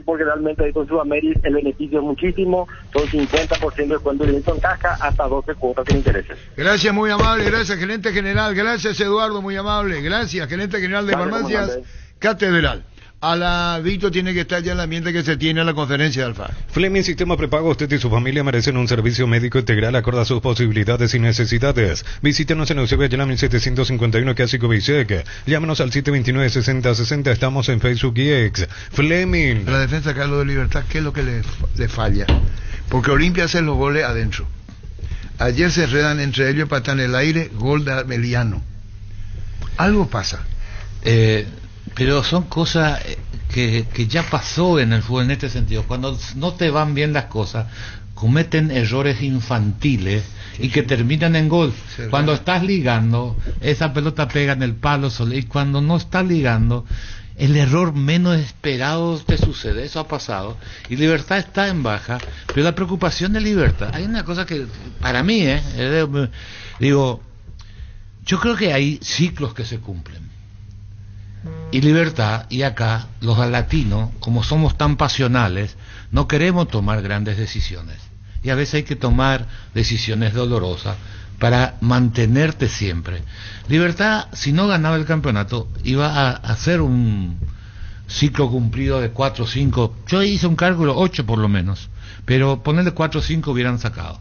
porque realmente ahí con Sudamérica el beneficio es muchísimo, son 50% de descuento directo en caja hasta 12 cuotas sin intereses. Gracias, muy amable, gracias, gerente general, gracias, Eduardo, muy amable, gracias, gerente general de Farmacias Catedral. A la Vito tiene que estar ya el ambiente que se tiene a la conferencia de Alfaro. Fleming Sistema Prepago, usted y su familia merecen un servicio médico integral acorde a sus posibilidades y necesidades. Visítenos en Eusebio Ayala 1751, Clásico Bisec. Llámenos al 729-6060, estamos en Facebook y X. Fleming. La defensa, Carlos de Libertad, ¿qué es lo que le falla? Porque Olimpia hace los goles adentro. Ayer se enredan entre ellos, patan el aire, gol de Meliano. Algo pasa. Pero son cosas que ya pasó en el fútbol en este sentido. Cuando no te van bien las cosas, cometen errores infantiles y que terminan en gol. Cuando estás ligando, esa pelota pega en el palo, y cuando no estás ligando, el error menos esperado te sucede. Eso ha pasado. Y Libertad está en baja, pero la preocupación de Libertad, hay una cosa que para mí, digo, yo creo que hay ciclos que se cumplen. Y Libertad, y acá, los latinos, como somos tan pasionales, no queremos tomar grandes decisiones. Y a veces hay que tomar decisiones dolorosas para mantenerte siempre. Libertad, si no ganaba el campeonato, iba a hacer un ciclo cumplido de 4 o 5, yo hice un cálculo, 8 por lo menos, pero ponerle 4 o 5 hubieran sacado.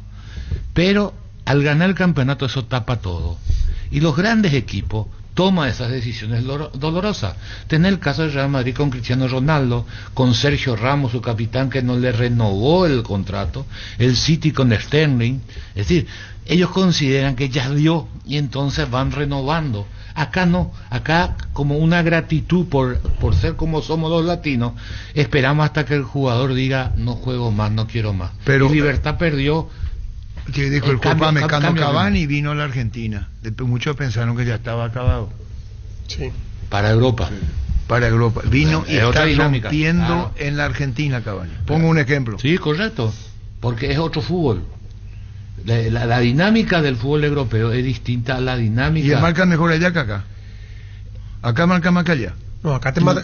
Pero al ganar el campeonato eso tapa todo. Y los grandes equipos toma esas decisiones dolorosas. Tener el caso del Real Madrid con Cristiano Ronaldo, con Sergio Ramos, su capitán, que no le renovó el contrato, el City con Sterling. Es decir, ellos consideran que ya dio y entonces van renovando. Acá no, acá como una gratitud por ser como somos los latinos, esperamos hasta que el jugador diga no juego más, no quiero más. Pero y Libertad perdió. Que dijo el Copa Mecano Cavani vino a la Argentina. Muchos pensaron que ya estaba acabado. Sí. Para Europa. Sí. Para Europa. Vino y está rompiendo claro. En la Argentina Cavani. Pongo un ejemplo. Sí, correcto. Porque es otro fútbol. La dinámica del fútbol europeo es distinta a la dinámica. ¿Y el marca mejor allá que acá? Acá marca más que allá. No, acá te pegan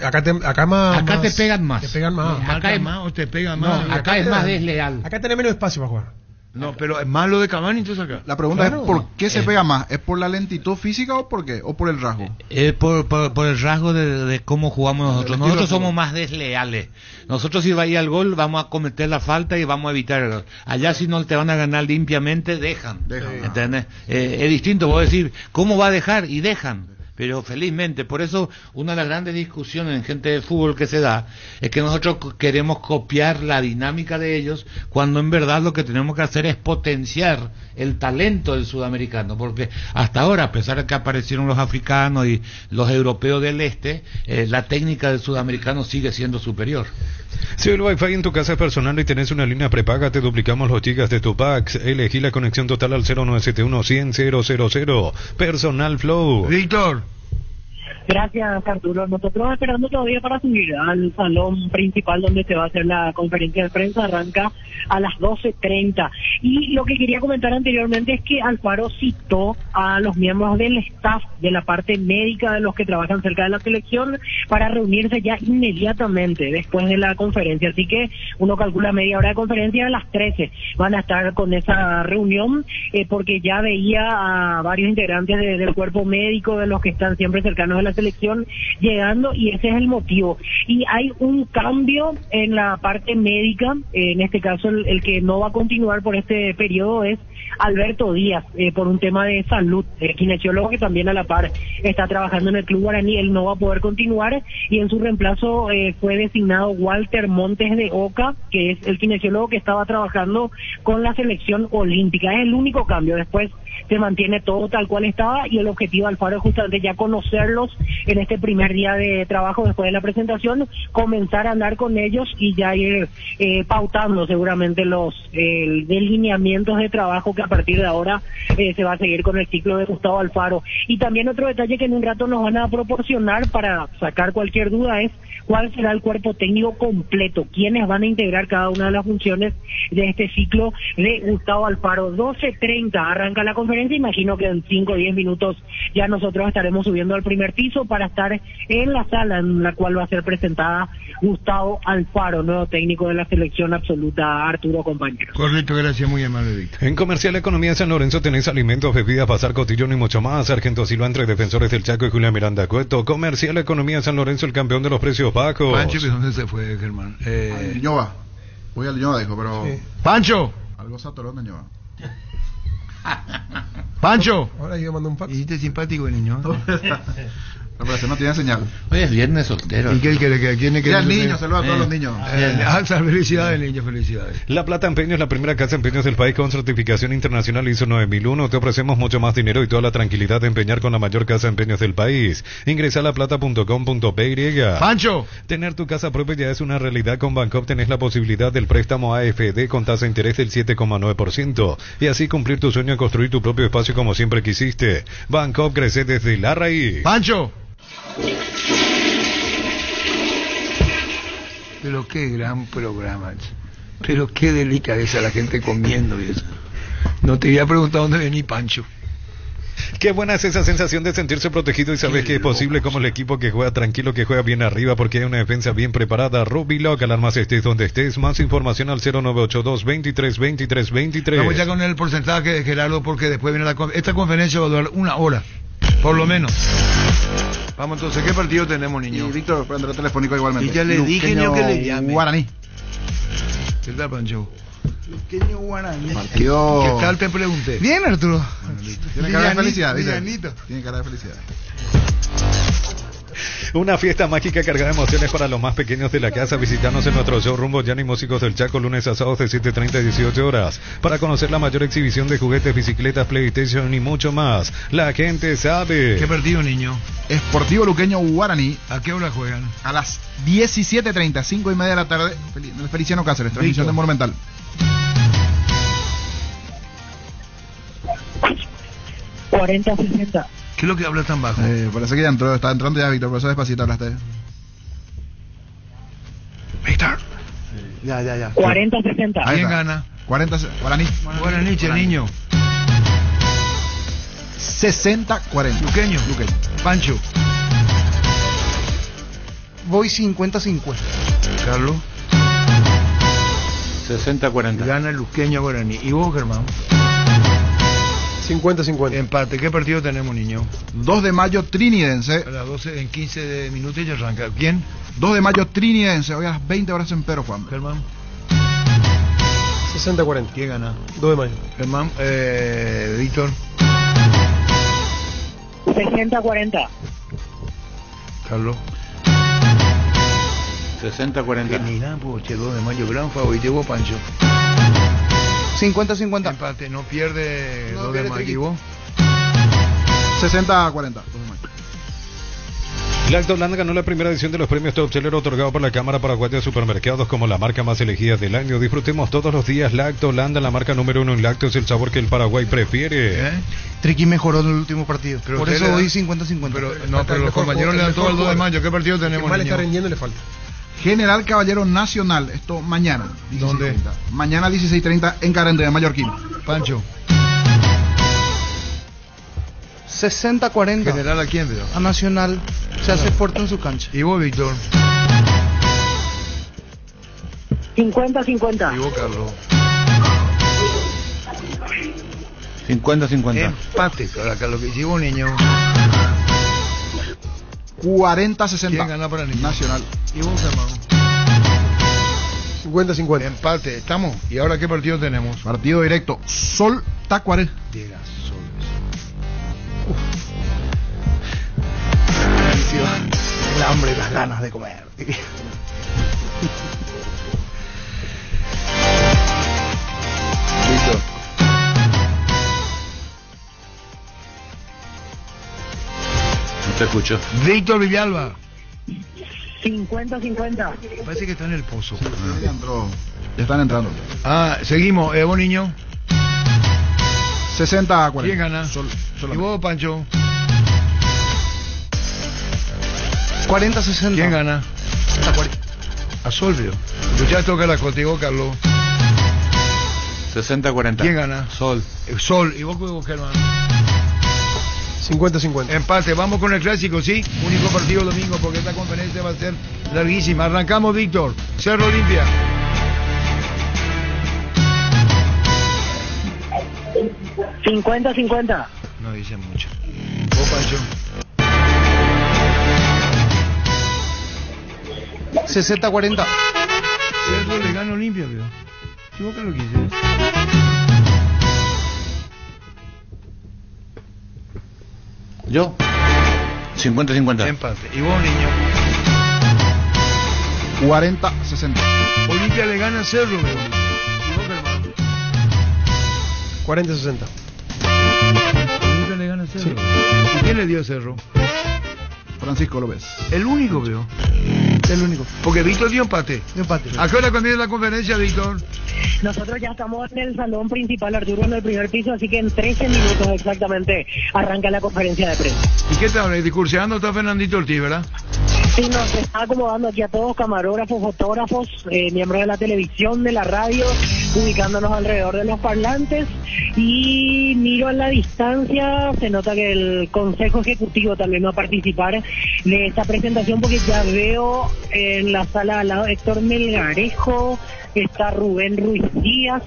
más. Te pegan más. Acá es más o te pegan más. No, acá es más desleal. Acá tenés menos espacio para jugar. No, pero es más lo de Cavani entonces acá. La pregunta es ¿por qué se pega más? ¿Es por la lentitud física o por qué? ¿O por el rasgo? Es por el rasgo de cómo jugamos nosotros. Nosotros somos más desleales. Nosotros si va a ir al gol vamos a cometer la falta y vamos a evitar el gol. Allá si no te van a ganar limpiamente, dejan. ¿Entendés? Es distinto, vos decir, ¿cómo va a dejar? Y dejan. Pero felizmente, por eso una de las grandes discusiones en gente de fútbol que se da es que nosotros queremos copiar la dinámica de ellos cuando en verdad lo que tenemos que hacer es potenciar el talento del sudamericano, porque hasta ahora, a pesar de que aparecieron los africanos y los europeos del este, la técnica del sudamericano sigue siendo superior. Si el Wi-Fi en tu casa es personal y tenés una línea prepaga, te duplicamos los gigas de tu pack. Elegí la conexión total al 0971-100-000. Personal Flow. Víctor. Gracias, Arturo. Nosotros esperando todavía para subir al salón principal donde se va a hacer la conferencia de prensa. Arranca a las 12:30. Y lo que quería comentar anteriormente es que Alfaro citó a los miembros del staff de la parte médica de los que trabajan cerca de la selección para reunirse ya inmediatamente después de la conferencia. Así que uno calcula media hora de conferencia, a las 13 van a estar con esa reunión, porque ya veía a varios integrantes del cuerpo médico, de los que están siempre cercanos de la selección, llegando, y ese es el motivo. Y hay un cambio en la parte médica, en este caso el que no va a continuar por este periodo es Alberto Díaz, por un tema de salud, kinesiólogo que también a la par está trabajando en el Club Guaraní. Él no va a poder continuar y en su reemplazo fue designado Walter Montes de Oca, que es el kinesiólogo que estaba trabajando con la selección olímpica. Es el único cambio. Después se mantiene todo tal cual estaba, y el objetivo de Alfaro es justamente ya conocerlos en este primer día de trabajo después de la presentación, comenzar a andar con ellos y ya ir pautando seguramente los delineamientos de trabajo que a partir de ahora se va a seguir con el ciclo de Gustavo Alfaro. Y también otro detalle que en un rato nos van a proporcionar para sacar cualquier duda es cuál será el cuerpo técnico completo, quiénes van a integrar cada una de las funciones de este ciclo de Gustavo Alfaro. 12:30 arranca la conferencia, imagino que en 5 o 10 minutos ya nosotros estaremos subiendo al primer piso para estar en la sala en la cual va a ser presentada Gustavo Alfaro, nuevo técnico de la selección absoluta. Arturo, compañeros. Correcto, gracias, muy amable, Víctor. En Comercial Economía San Lorenzo tenés alimentos, bebidas, bazar, cotillón y mucho más. Sargento Silva entre Defensores del Chaco y Julián Miranda Cueto. Comercial Economía San Lorenzo, el campeón de los precios bajos. Pancho, ¿que dónde se fue, Germán? Ñoba. Voy al Ñoba, dijo, pero... Sí. ¡Pancho! Algo saturón de Ñoba. ¡Pancho! Ahora yo mando un fax. Hiciste simpático el niño. La operación no tiene señal. Hoy es viernes soltero. ¿Y qué quiere que tiene que al niño? Saluda a todos los niños. Felicidades, niños, felicidades. La Plata Empeño es la primera casa de empeños del país con certificación internacional ISO 9001. Te ofrecemos mucho más dinero y toda la tranquilidad de empeñar con la mayor casa de empeños del país. Ingresa a laplata.com.py. ¡Pancho! Tener tu casa propia ya es una realidad. Con Bancopp tenés la posibilidad del préstamo AFD con tasa de interés del 7,9% y así cumplir tu sueño de construir tu propio espacio como siempre quisiste. Bancopp crece desde la raíz. ¡Pancho! Pero qué gran programa, pero qué delicadeza la gente comiendo y eso. No te había preguntado dónde venía Pancho. Qué buena es esa sensación de sentirse protegido y saber que es posible, como el equipo que juega tranquilo, que juega bien arriba, porque hay una defensa bien preparada. Rubiloc, alarmas estés donde estés. Más información al 0982-23-23-23. Vamos ya con el porcentaje de Gerardo, porque después viene esta conferencia va a durar 1 hora, por lo menos. Vamos entonces, ¿qué partido tenemos, niño? Y Víctor, prendrá telefónico igualmente. Y ya le dije, niño, que le llame. Guaraní. ¿Qué tal, Pancho? Luqueño Guaraní. Partió. ¿Qué tal? Te pregunté. Bien, Arturo. Bueno, tiene cara de felicidad, ¿viste? Tiene cara de felicidad. Una fiesta mágica cargada de emociones para los más pequeños de la casa. Visítanos en nuestro show Rumbo Llano y Músicos del Chaco, lunes a sábados de 7:30 a 18 horas, para conocer la mayor exhibición de juguetes, bicicletas, PlayStation y mucho más. La gente sabe. ¿Qué partido, niño? Sportivo Luqueño Guaraní. ¿A qué hora juegan? A las 17:30, 5:30 de la tarde, en el Feliciano Cáceres, transmisión de Monumental. $40-60. ¿Qué es lo que habla tan bajo? Parece que ya entró, está entrando ya, Víctor, por eso despacito hablaste. Víctor. Ya. 40-60. ¿Quién gana? 40, Guaraní. Guaraní, niño. 60-40. Luqueño. Luqueño. Pancho. Voy 50-50. Carlos. 60-40. Gana el Luqueño Guaraní. ¿Y vos, Germán? 50-50. Empate. ¿Qué partido tenemos, niño? 2 de mayo Trinidense. A las 12, en 15 minutos ya arranca. ¿Quién? 2 de mayo Trinidense. Hoy a las 20 horas en Pero, Juan. Germán. 60-40. ¿Quién gana? 2 de mayo. Germán. Víctor. 60-40. Carlos. 60-40. Mira, pues, 2 de mayo, gran favorito. ¿Y vos, Pancho? 50-50. Empate, no pierde 2 de mayo. ¿Y vos? 60-40. Lactoland ganó la primera edición de los premios Top Seller otorgados por la Cámara Paraguaya de Supermercados como la marca más elegida del año. Disfrutemos todos los días Lactoland, la marca número 1 en lácteos, el sabor que el Paraguay prefiere. Triqui mejoró en el último partido. Pero por eso voy 50-50. Pero los compañeros le dan todo el 2 de mayo. ¿Qué partido tenemos? Mal está rindiendo y le falta. General Caballero Nacional. Esto mañana. ¿Dónde? Mañana 16:30 en Carandrea, Mallorquín. Pancho. 60-40. ¿General a quién, veo? A Nacional. Se hace fuerte en su cancha. ¿Y vos, Víctor? 50-50. ¿Y vos, Carlos? 50-50. Empate, para lo que hicimos, niño. 40-60. ¿Quién gana para niño? Nacional. ¿Y vos, hermano? 50-50. Empate, ¿estamos? ¿Y ahora qué partido tenemos? Partido directo. Sol Tacuarel. Diga, Sol. El hambre y las ganas de comer. Listo. No te escucho. Víctor Villalba. 50-50. Parece que está en el pozo. Ya entró. Ya están entrando. Seguimos. ¿Vos, niño? 60-40. ¿Quién gana? ¿Y vos, Pancho? 40-60. ¿Quién gana? A Solvio. Ya toca la contigo, Carlos. 60-40. ¿Quién gana? Sol. Sol. ¿Y vos, Germán? 50-50. Empate. Vamos con el clásico, ¿sí? Único partido domingo porque esta conferencia va a ser larguísima. Arrancamos, Víctor. Cerro Olimpia. 50-50. No dice mucho. ¿Vos, Pancho? 60-40. Cerro le gana Olimpia, pero. ¿Y vos qué lo quise? ¿Yo? 50-50. Empate. ¿Y vos, niño? 40-60. Olimpia le gana a Cerro, pero. ¿Y vos, hermano? 40-60. Olimpia le gana a Cerro. Sí. ¿Y quién le dio a Cerro? Francisco López. El único, veo. El único. Porque Víctor dio empate. ¿A qué hora comienza la conferencia, Víctor? Nosotros ya estamos en el salón principal, Arturo, en el primer piso, así que en 13 minutos exactamente arranca la conferencia de prensa. ¿Y qué tal? Discurseando está Fernandito Ortiz, ¿verdad? Sí, nos está acomodando aquí a todos, camarógrafos, fotógrafos, miembros de la televisión, de la radio, ubicándonos alrededor de los parlantes. Y miro a la distancia, se nota que el Consejo Ejecutivo también va a participar de esta presentación, porque ya veo en la sala al lado Héctor Melgarejo, está Rubén Ruiz Díaz,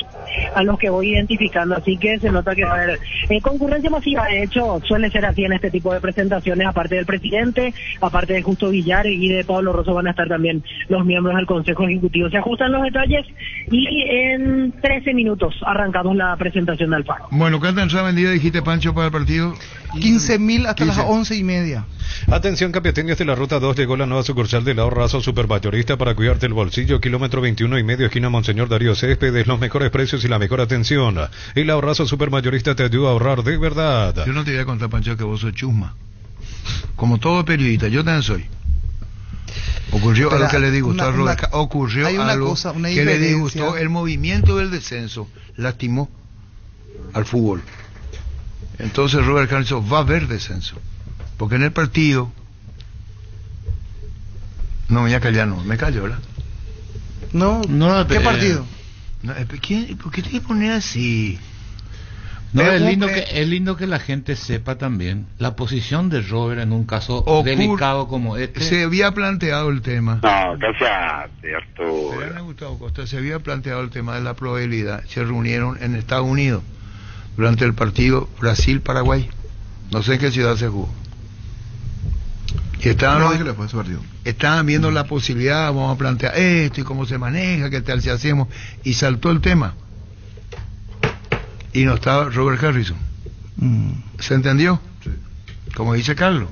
a los que voy identificando, así que se nota que va a haber concurrencia masiva. De hecho, suele ser así en este tipo de presentaciones, aparte del presidente, aparte de Justo Villar y de Pablo Rosso, van a estar también los miembros del Consejo Ejecutivo. Se ajustan los detalles y en 13 minutos arrancamos la presentación de Alfaro. Bueno, ¿cuánta entrada vendida dijiste, Pancho, para el partido? 15.000 hasta 15. Las 11:30. Atención, capeteños de la Ruta 2, llegó la nueva sucursal del ahorrazo supermayorista para cuidarte el bolsillo, kilómetro 21,5, esquina Monseñor Darío Céspedes, los mejores precios y la mejor atención. El ahorrazo supermayorista te ayuda a ahorrar de verdad. Yo no te voy a contar, Pancho, que vos sos chusma. Como todo periodista, yo también soy. Ocurrió algo que le disgustó a Robert. Ocurrió algo que le disgustó. El movimiento del descenso lastimó al fútbol. Entonces Robert Carlson va a haber descenso. Porque en el partido... No, me voy a callar, no. Me callo, ¿verdad? No, ¿qué partido? No, ¿por qué te pones así? No, es lindo que la gente sepa también la posición de Robert en un caso delicado como este. Se había planteado el tema. No, cállate, Arturo. Gustavo Costa, se había planteado el tema de la probabilidad. Se reunieron en Estados Unidos durante el partido Brasil-Paraguay. No sé en qué ciudad se jugó. Y estaban viendo la posibilidad, vamos a plantear esto y cómo se maneja, qué tal si hacemos. Y saltó el tema. Y no estaba Robert Harrison. ¿Se entendió? Sí. Como dice Carlos.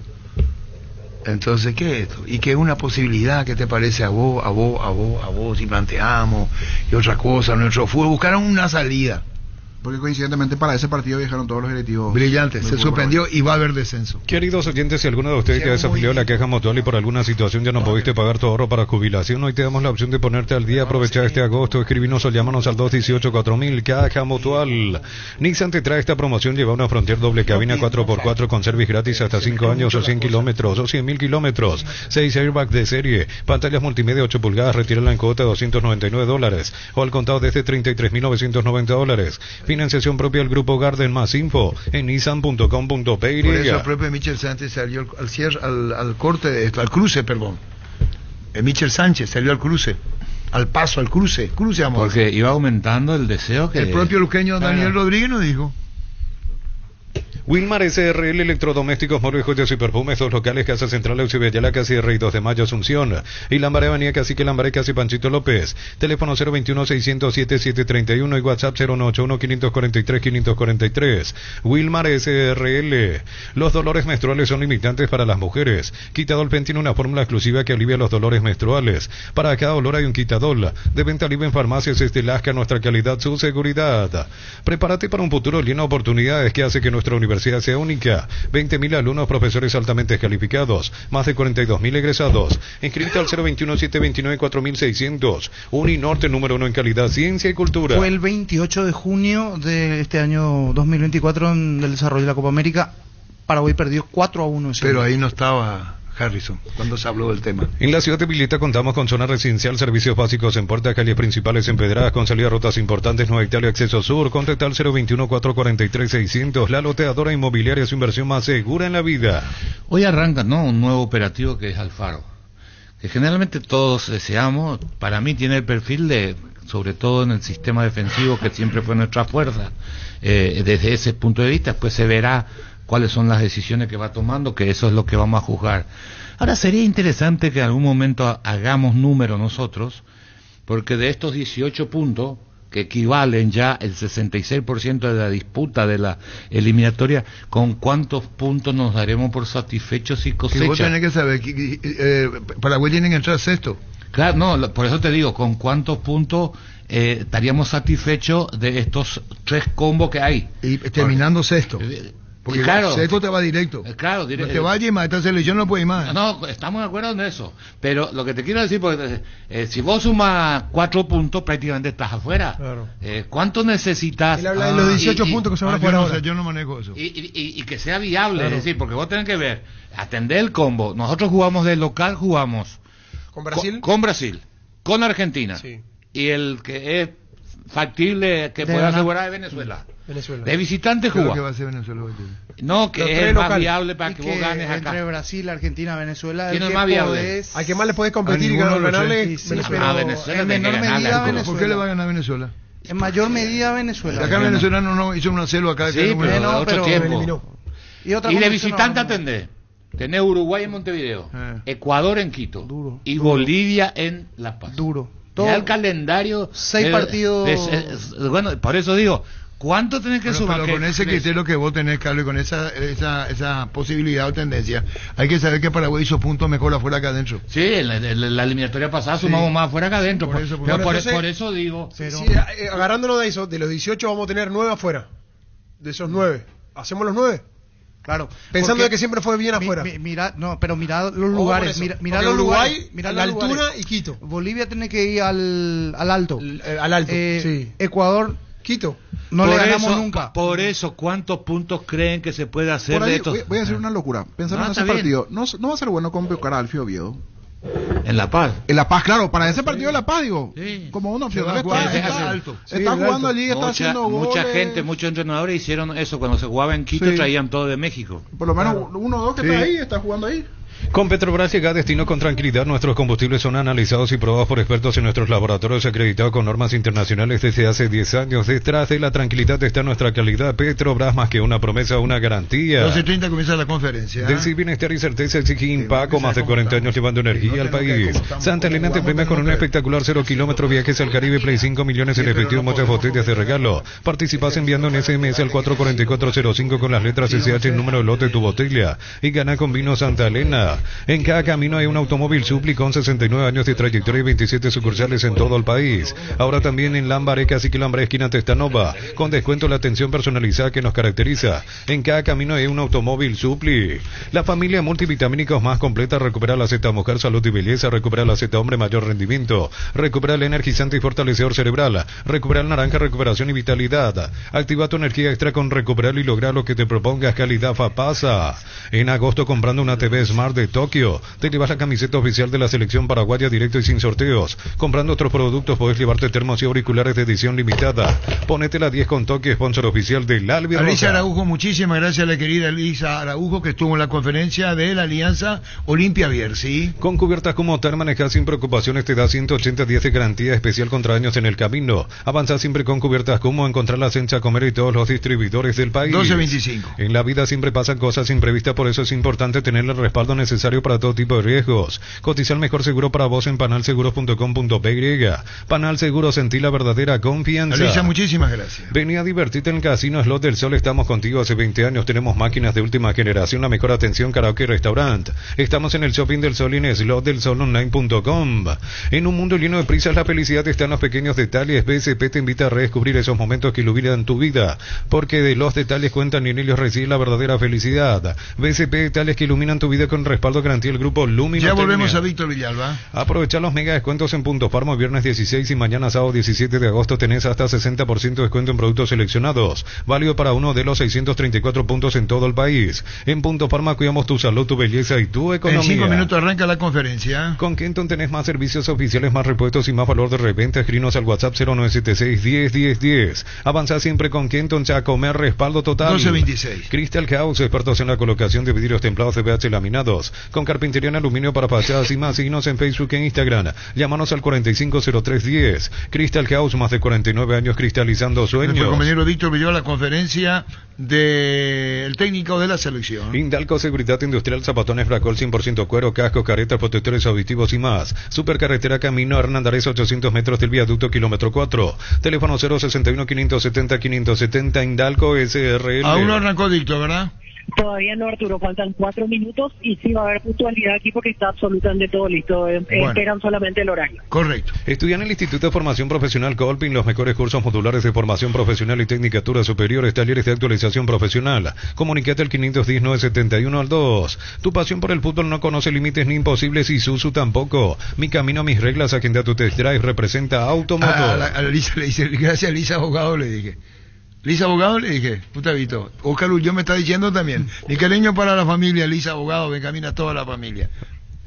Entonces, ¿qué es esto? Y que es una posibilidad, ¿qué te parece a vos, si planteamos y otra cosa, nuestro fútbol? Buscaron una salida. Porque coincidentemente para ese partido viajaron todos los directivos. Brillante, se suspendió y va a haber descenso. Queridos oyentes, si alguno de ustedes que desafilió la queja mutual y por alguna situación ya no pudiste pagar tu ahorro para jubilación, hoy te damos la opción de ponerte al día. Aprovechar este agosto, escribinos o llámanos al 218-4000, caja mutual. Nissan te trae esta promoción, lleva una Frontier doble cabina 4x4 con service gratis hasta 5 años o 100 kilómetros o 100.000 kilómetros, 6 airbags de serie, pantallas multimedia 8 pulgadas, retírala en cuota de $299 o al contado desde $33.990. Financiación propia del Grupo Garden. Más info en nissan.com.pe. Por eso el propio Michel Sánchez salió al cruce. Michel Sánchez salió al cruce. Al paso, al cruce, amor. Porque iba aumentando el deseo que... El propio luqueño Daniel Rodríguez nos dijo. Wilmar SRL, electrodomésticos, móviles, joyas y perfumes, dos locales, Casa Central, Eusebio Ayala, casi Rey 2 de Mayo, Asunción, y Lambaré, Avenida Cacique Lambaré, casi Panchito López, teléfono 021-607-731 y WhatsApp 091-543-543, Wilmar SRL. Los dolores menstruales son limitantes para las mujeres. Quitadol-Pen tiene una fórmula exclusiva que alivia los dolores menstruales. Para cada dolor hay un Quitadol, de venta libre en farmacias Estelasca, nuestra calidad, su seguridad. Prepárate para un futuro lleno de oportunidades que hace que nuestra universidad sea única. 20.000 alumnos, profesores altamente calificados, más de 42.000 egresados. Inscríbete al 021-729-4600. Uninorte, número 1 en calidad, ciencia y cultura. Fue el 28 de junio de este año 2024 en el desarrollo de la Copa América. Paraguay perdió 4-1. Pero ahí no estaba Harrison cuando se habló del tema. En la ciudad de Pileta contamos con zona residencial, servicios básicos en puerta, calles principales empedradas con salida a rutas importantes, Nueva Italia, acceso sur. Contacta al 021-443-600. La loteadora inmobiliaria, su inversión más segura en la vida. Hoy arranca, ¿no?, un nuevo operativo que es Alfaro, que generalmente todos deseamos. Para mí tiene el perfil de, sobre todo en el sistema defensivo, que siempre fue nuestra fuerza. Desde ese punto de vista, pues se verá cuáles son las decisiones que va tomando, que eso es lo que vamos a juzgar. Ahora, sería interesante que en algún momento hagamos número nosotros, porque de estos 18 puntos, que equivalen ya el 66% de la disputa de la eliminatoria, ¿con cuántos puntos nos daremos por satisfechos y cosecha? Que vos tenés que saber que Paraguay tiene que entrar sexto. Claro, no, por eso te digo, ¿con cuántos puntos estaríamos satisfechos de estos 3 combos que hay? Y terminando sexto. Porque claro, sexto te va directo. Claro, no te vayas más, esta selección no puede ir más. No, estamos de acuerdo en eso. Pero lo que te quiero decir, porque si vos sumas 4 puntos, prácticamente estás afuera. Claro. ¿Cuánto necesitas? Él habla de los 18 puntos que se van a jugar ahora. Yo no manejo eso. Y que sea viable, claro. Es decir, porque vos tenés que ver, atender el combo. Nosotros jugamos de local, jugamos ¿con Brasil? Con Brasil, con Argentina. Sí. Y el que es factible que pueda asegurar es Venezuela. De visitante juega. Que va a ser Venezuela. No, que es más viable para que vos ganes acá. Entre Brasil, Argentina, Venezuela. ¿Quién es más viable? ¿A qué más le podés competir y ganarle? Venezuela. Venezuela en menor medida Venezuela. ¿Por qué le va a ganar Venezuela? En mayor medida Venezuela. Acá Venezuela no hizo una selva acá. Sí, pero otro tiempo. Y de visitante atendés. Tenés Uruguay en Montevideo, Ecuador en Quito, duro, y duro. Bolivia en La Paz. Duro. Todo el calendario. 6 partidos. Bueno, por eso digo, ¿cuánto tenés que sumar? Pero con ese criterio que vos tenés, Carlos, y con esa posibilidad o tendencia, hay que saber que Paraguay hizo puntos mejor afuera que adentro. Sí, en la eliminatoria pasada sumamos más afuera que adentro. Por eso digo. Pero... Sí, agarrándolo de eso, de los 18 vamos a tener 9 afuera. De esos 9. ¿Hacemos los 9? Claro, pensando de que siempre fue bien afuera. Mira los lugares, mira los Uruguay, lugares, mira la altura y Quito. Bolivia tiene que ir al alto. Al alto, sí. Ecuador, Quito. No le ganamos nunca. Por eso, ¿cuántos puntos creen que se puede hacer ahí, de estos? Voy a hacer una locura. Pensar en ese partido. No va a ser bueno convocar a Alfio Oviedo. En La Paz. En La Paz, claro, para ese partido de La Paz, digo, como una opción. Está jugando allí, está haciendo goles. Mucha gente, muchos entrenadores hicieron eso. Cuando se jugaba en Quito, traían todo de México. Por lo menos uno o dos que está ahí, está jugando ahí. Con Petrobras llega a destino con tranquilidad. Nuestros combustibles son analizados y probados por expertos en nuestros laboratorios acreditados con normas internacionales desde hace 10 años. Detrás de la tranquilidad está nuestra calidad. Petrobras, más que una promesa, una garantía. 12:30 comienza la conferencia. Decir bienestar y certeza exige Impaco, más de 40 años llevando energía al país. Santa Elena te premia con un espectacular 0 kilómetros viajes al Caribe, Play 5 millones en efectivo, muchas botellas de regalo. Participas enviando un SMS al 44405 con las letras SH, el número de lote de tu botella, y gana con vino Santa Elena. En cada camino hay un automóvil Supli con 69 años de trayectoria y 27 sucursales en todo el país. Ahora también en Lambaré, casi que Lambaré, esquina Testanova, con descuento la atención personalizada que nos caracteriza. En cada camino hay un automóvil Supli. La familia multivitamínicos más completa: recupera la Z Mujer, salud y belleza; recupera la Z Hombre, mayor rendimiento; recupera el energizante y fortalecedor cerebral; recupera el naranja, recuperación y vitalidad. Activa tu energía extra con Recuperar y lograr lo que te propongas. Calidad Fapasa. En agosto, comprando una TV Smart de Tokio, te llevas la camiseta oficial de la selección paraguaya directo y sin sorteos. Comprando otros productos podés llevarte termos y auriculares de edición limitada. Ponete la 10 con Tokio, sponsor oficial del Albi Roja. Alicia Araujo, muchísimas gracias a la querida Elisa Araujo, que estuvo en la conferencia de la Alianza Olimpia Bier, ¿sí? Con cubiertas como TER, manejar sin preocupaciones, te da 180 días de garantía especial contra daños en el camino. Avanza siempre con cubiertas como encontrarlas en Chacomer y todos los distribuidores del país. 12:25. En la vida siempre pasan cosas imprevistas, por eso es importante tener el respaldo necesario para todo tipo de riesgos. Cotiza el mejor seguro para vos en panalseguros.com.py. Panal Seguros, sentí la verdadera confianza. Alicia, muchísimas gracias. Vení a divertirte en el Casino Slot del Sol. Estamos contigo hace 20 años. Tenemos máquinas de última generación, la mejor atención, karaoke y restaurante. Estamos en el Shopping del Sol y en slotdelsolonline.com. En un mundo lleno de prisas, la felicidad está en los pequeños detalles. BCP te invita a redescubrir esos momentos que iluminan tu vida, porque de los detalles cuentan y en ellos reside la verdadera felicidad. BCP, detalles que iluminan tu vida con respaldo garantía el grupo Lumino. Ya volvemos a Víctor Villalba. Aprovechar los mega descuentos en Punto Farma, viernes 16 y mañana sábado 17 de agosto tenés hasta 60% de descuento en productos seleccionados, válido para uno de los 634 puntos en todo el país. En Punto Farma cuidamos tu salud, tu belleza y tu economía. En 5 minutos arranca la conferencia. Con Kenton tenés más servicios oficiales, más repuestos y más valor de reventa. Escrinos al WhatsApp 0976 101010. Avanza siempre con Kenton, Chacomer, respaldo total. 12:26. Crystal House, expertos en la colocación de vidrios templados de BH laminados, con carpintería en aluminio para fachadas y más. Síguenos en Facebook e Instagram. Llámanos al 450310. Crystal House, más de 49 años cristalizando sueños. Nuestro compañero Víctor Villalba, la conferencia del técnico de la selección. Indalco Seguridad Industrial, zapatones Bracol 100% cuero, cascos, caretas, protectores auditivos y más. Supercarretera Camino Hernandares, 800 metros del viaducto, kilómetro 4. Teléfono 061 570 570. Indalco SRL. Aún no arrancó Víctor, ¿verdad? Todavía no, Arturo, faltan 4 minutos y sí va a haber puntualidad aquí porque está absolutamente todo listo. Esperan solamente el horario. Correcto. Estudian en el Instituto de Formación Profesional Colpin los mejores cursos modulares de formación profesional y tecnicatura superiores, talleres de actualización profesional. Comunicate al 510-971 al 2. Tu pasión por el fútbol no conoce límites ni imposibles y Susu tampoco. Mi camino, mis reglas, agenda tu test drive, representa Automotor. A Lisa le dice, gracias Lisa Abogado, le dije. Lisa Abogado, le dije, puta Vito, Oscar Ulloa me está diciendo también, mi cariño para la familia, Lisa Abogado, Benjamín, a toda la familia.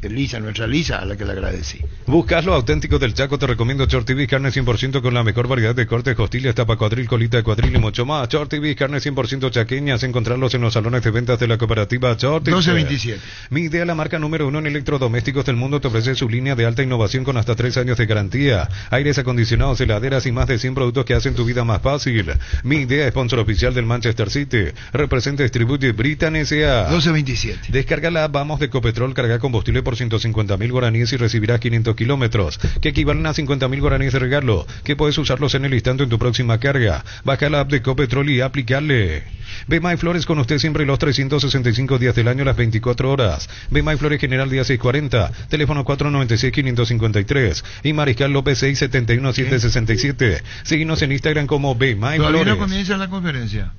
Lisa, nuestra Lisa, a la que le agradecí. Buscas lo auténtico del Chaco, te recomiendo Shorty carne 100% con la mejor variedad de cortes, costillas, tapa cuadril, colita de cuadril y mucho más. Shorty carne 100% chaqueñas, encontrarlos en los salones de ventas de la cooperativa Shorty. 1227. Mi Idea, la marca número 1 en electrodomésticos del mundo, te ofrece su línea de alta innovación con hasta 3 años de garantía, aires acondicionados, heladeras y más de 100 productos que hacen tu vida más fácil. Mi Idea, sponsor oficial del Manchester City, representa y distribuye Britan S.A. 1227. Descarga la app Vamos de Ecopetrol, carga combustible por 150.000 guaraníes y recibirás 500 kilómetros, que equivalen a 50.000 guaraníes de regalo, que puedes usarlos en el instante en tu próxima carga. Baja la app de Ecopetrol y aplicarle. Bema y Flores con usted siempre los 365 días del año, las 24 horas. Bema y Flores General día 640, teléfono 496-553 y Mariscal López 671-767. Síguenos en Instagram como Bema y Flores. Todavía no comienza la conferencia.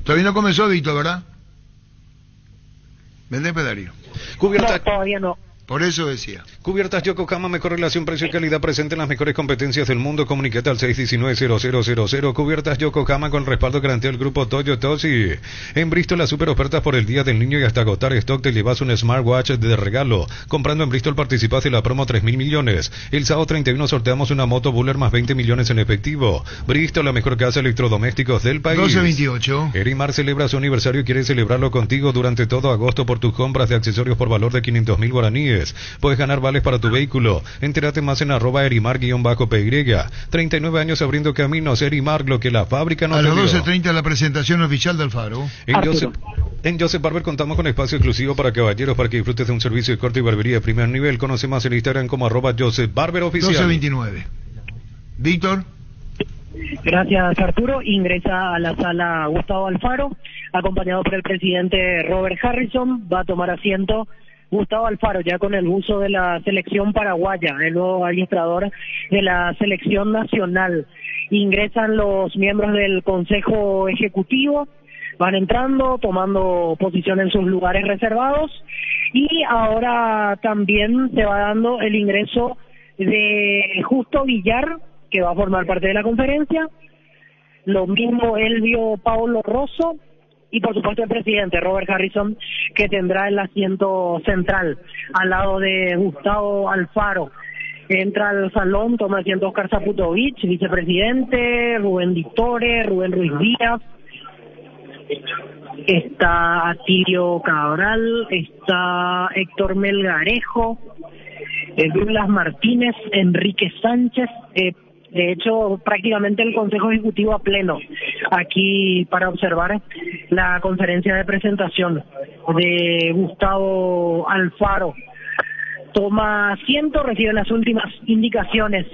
Todavía no comenzó, Víctor, ¿verdad? Vende pedario. Cubierta. No, todavía no. Por eso decía. Cubiertas Yokohama, mejor relación precio y calidad presente en las mejores competencias del mundo. Comunicate al 619-0000. Cubiertas Yokohama con respaldo garantía del grupo Toyo Toshi. En Bristol las super ofertas por el Día del Niño y hasta agotar stock te llevas un smartwatch de regalo. Comprando en Bristol participas en la promo 3.000 millones. El sábado 31 sorteamos una moto Buller más 20 millones en efectivo. Bristol, la mejor casa de electrodomésticos del país. 1228. Erimar celebra su aniversario y quiere celebrarlo contigo durante todo agosto por tus compras de accesorios por valor de 500.000 guaraníes. Puedes ganar vales para tu vehículo. Entérate más en @erimar_PY. 39 años abriendo caminos. Erimar, lo que la fábrica no te dio. A las 12:30 la presentación oficial de Alfaro. En Joseph Barber contamos con espacio exclusivo para caballeros para que disfrutes de un servicio de corte y barbería de primer nivel. Conoce más en Instagram como @JosephBarberOficial. 12:29. Víctor. Gracias, Arturo. Ingresa a la sala Gustavo Alfaro, acompañado por el presidente Robert Harrison. Va a tomar asiento Gustavo Alfaro, ya con el uso de la selección paraguaya, el nuevo administrador de la selección nacional. Ingresan los miembros del Consejo Ejecutivo, van entrando, tomando posición en sus lugares reservados, y ahora también se va dando el ingreso de Justo Villar, que va a formar parte de la conferencia, lo mismo Elvio Paulo Rosso, y por supuesto el presidente Robert Harrison, que tendrá el asiento central al lado de Gustavo Alfaro. Entra al salón, toma asiento Oscar Zaputovich, vicepresidente, Rubén Dictore, Rubén Ruiz Díaz, está Atilio Cabral, está Héctor Melgarejo, Douglas Martínez, Enrique Sánchez, de hecho, prácticamente el Consejo Ejecutivo a pleno aquí para observar la conferencia de presentación de Gustavo Alfaro. Toma asiento, recibe las últimas indicaciones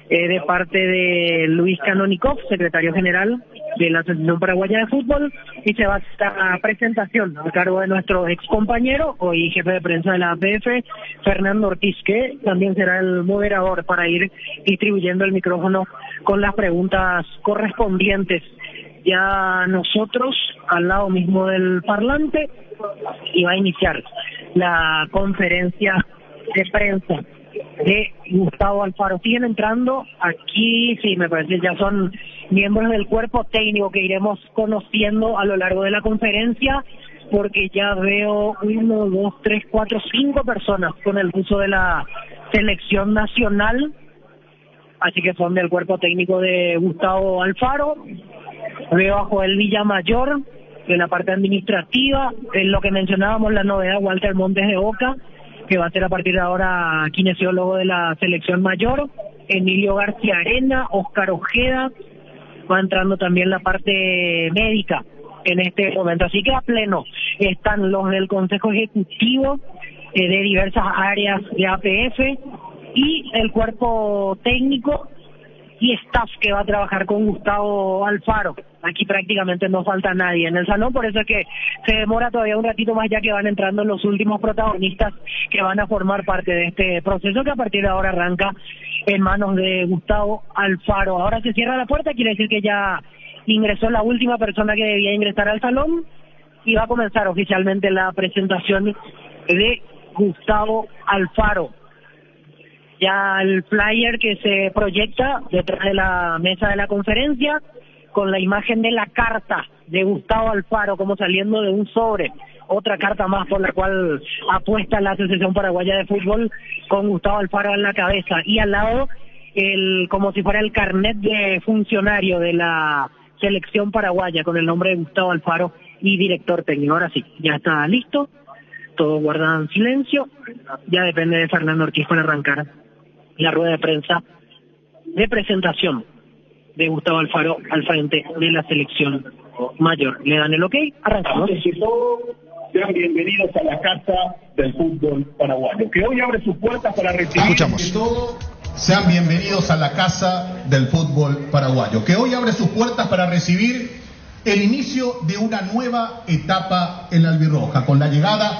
de parte de Luis Canonikov, secretario general de la Asociación Paraguaya de Fútbol, y se va a esta presentación a cargo de nuestro ex compañero, hoy jefe de prensa de la APF, Fernando Ortiz, que también será el moderador para ir distribuyendo el micrófono con las preguntas correspondientes. Ya nosotros, al lado mismo del parlante, y va a iniciar la conferencia de prensa de Gustavo Alfaro. Siguen entrando aquí, sí, me parece ya son miembros del cuerpo técnico que iremos conociendo a lo largo de la conferencia, porque ya veo 1, 2, 3, 4, 5 personas con el uso de la selección nacional, así que son del cuerpo técnico de Gustavo Alfaro. Veo a Joel Villamayor de la parte administrativa, en lo que mencionábamos, la novedad, Walter Montes de Oca, que va a ser a partir de ahora kinesiólogo de la selección mayor, Emilio García Arena, Óscar Ojeda, va entrando también la parte médica en este momento, así que a pleno están los del Consejo Ejecutivo de diversas áreas de APF y el cuerpo técnico y staff que va a trabajar con Gustavo Alfaro. Aquí prácticamente no falta nadie en el salón, por eso es que se demora todavía un ratito más, ya que van entrando los últimos protagonistas que van a formar parte de este proceso, que a partir de ahora arranca en manos de Gustavo Alfaro. Ahora se cierra la puerta, quiere decir que ya ingresó la última persona que debía ingresar al salón y va a comenzar oficialmente la presentación de Gustavo Alfaro. Ya el flyer que se proyecta detrás de la mesa de la conferencia, con la imagen de la carta de Gustavo Alfaro como saliendo de un sobre, otra carta más por la cual apuesta la Asociación Paraguaya de Fútbol, con Gustavo Alfaro en la cabeza, y al lado como si fuera el carnet de funcionario de la selección paraguaya con el nombre de Gustavo Alfaro y director técnico. Ahora sí, ya está listo, todos guardan silencio, ya depende de Fernando Ortiz para arrancar la rueda de prensa de presentación de Gustavo Alfaro al frente de la selección mayor. Le dan el ok, arrancamos. Sean bienvenidos a la Casa del Fútbol Paraguayo, que hoy abre sus puertas para recibir. Escuchamos. Sean bienvenidos a la Casa del Fútbol Paraguayo, que hoy abre sus puertas para recibir el inicio de una nueva etapa en la albirroja, con la llegada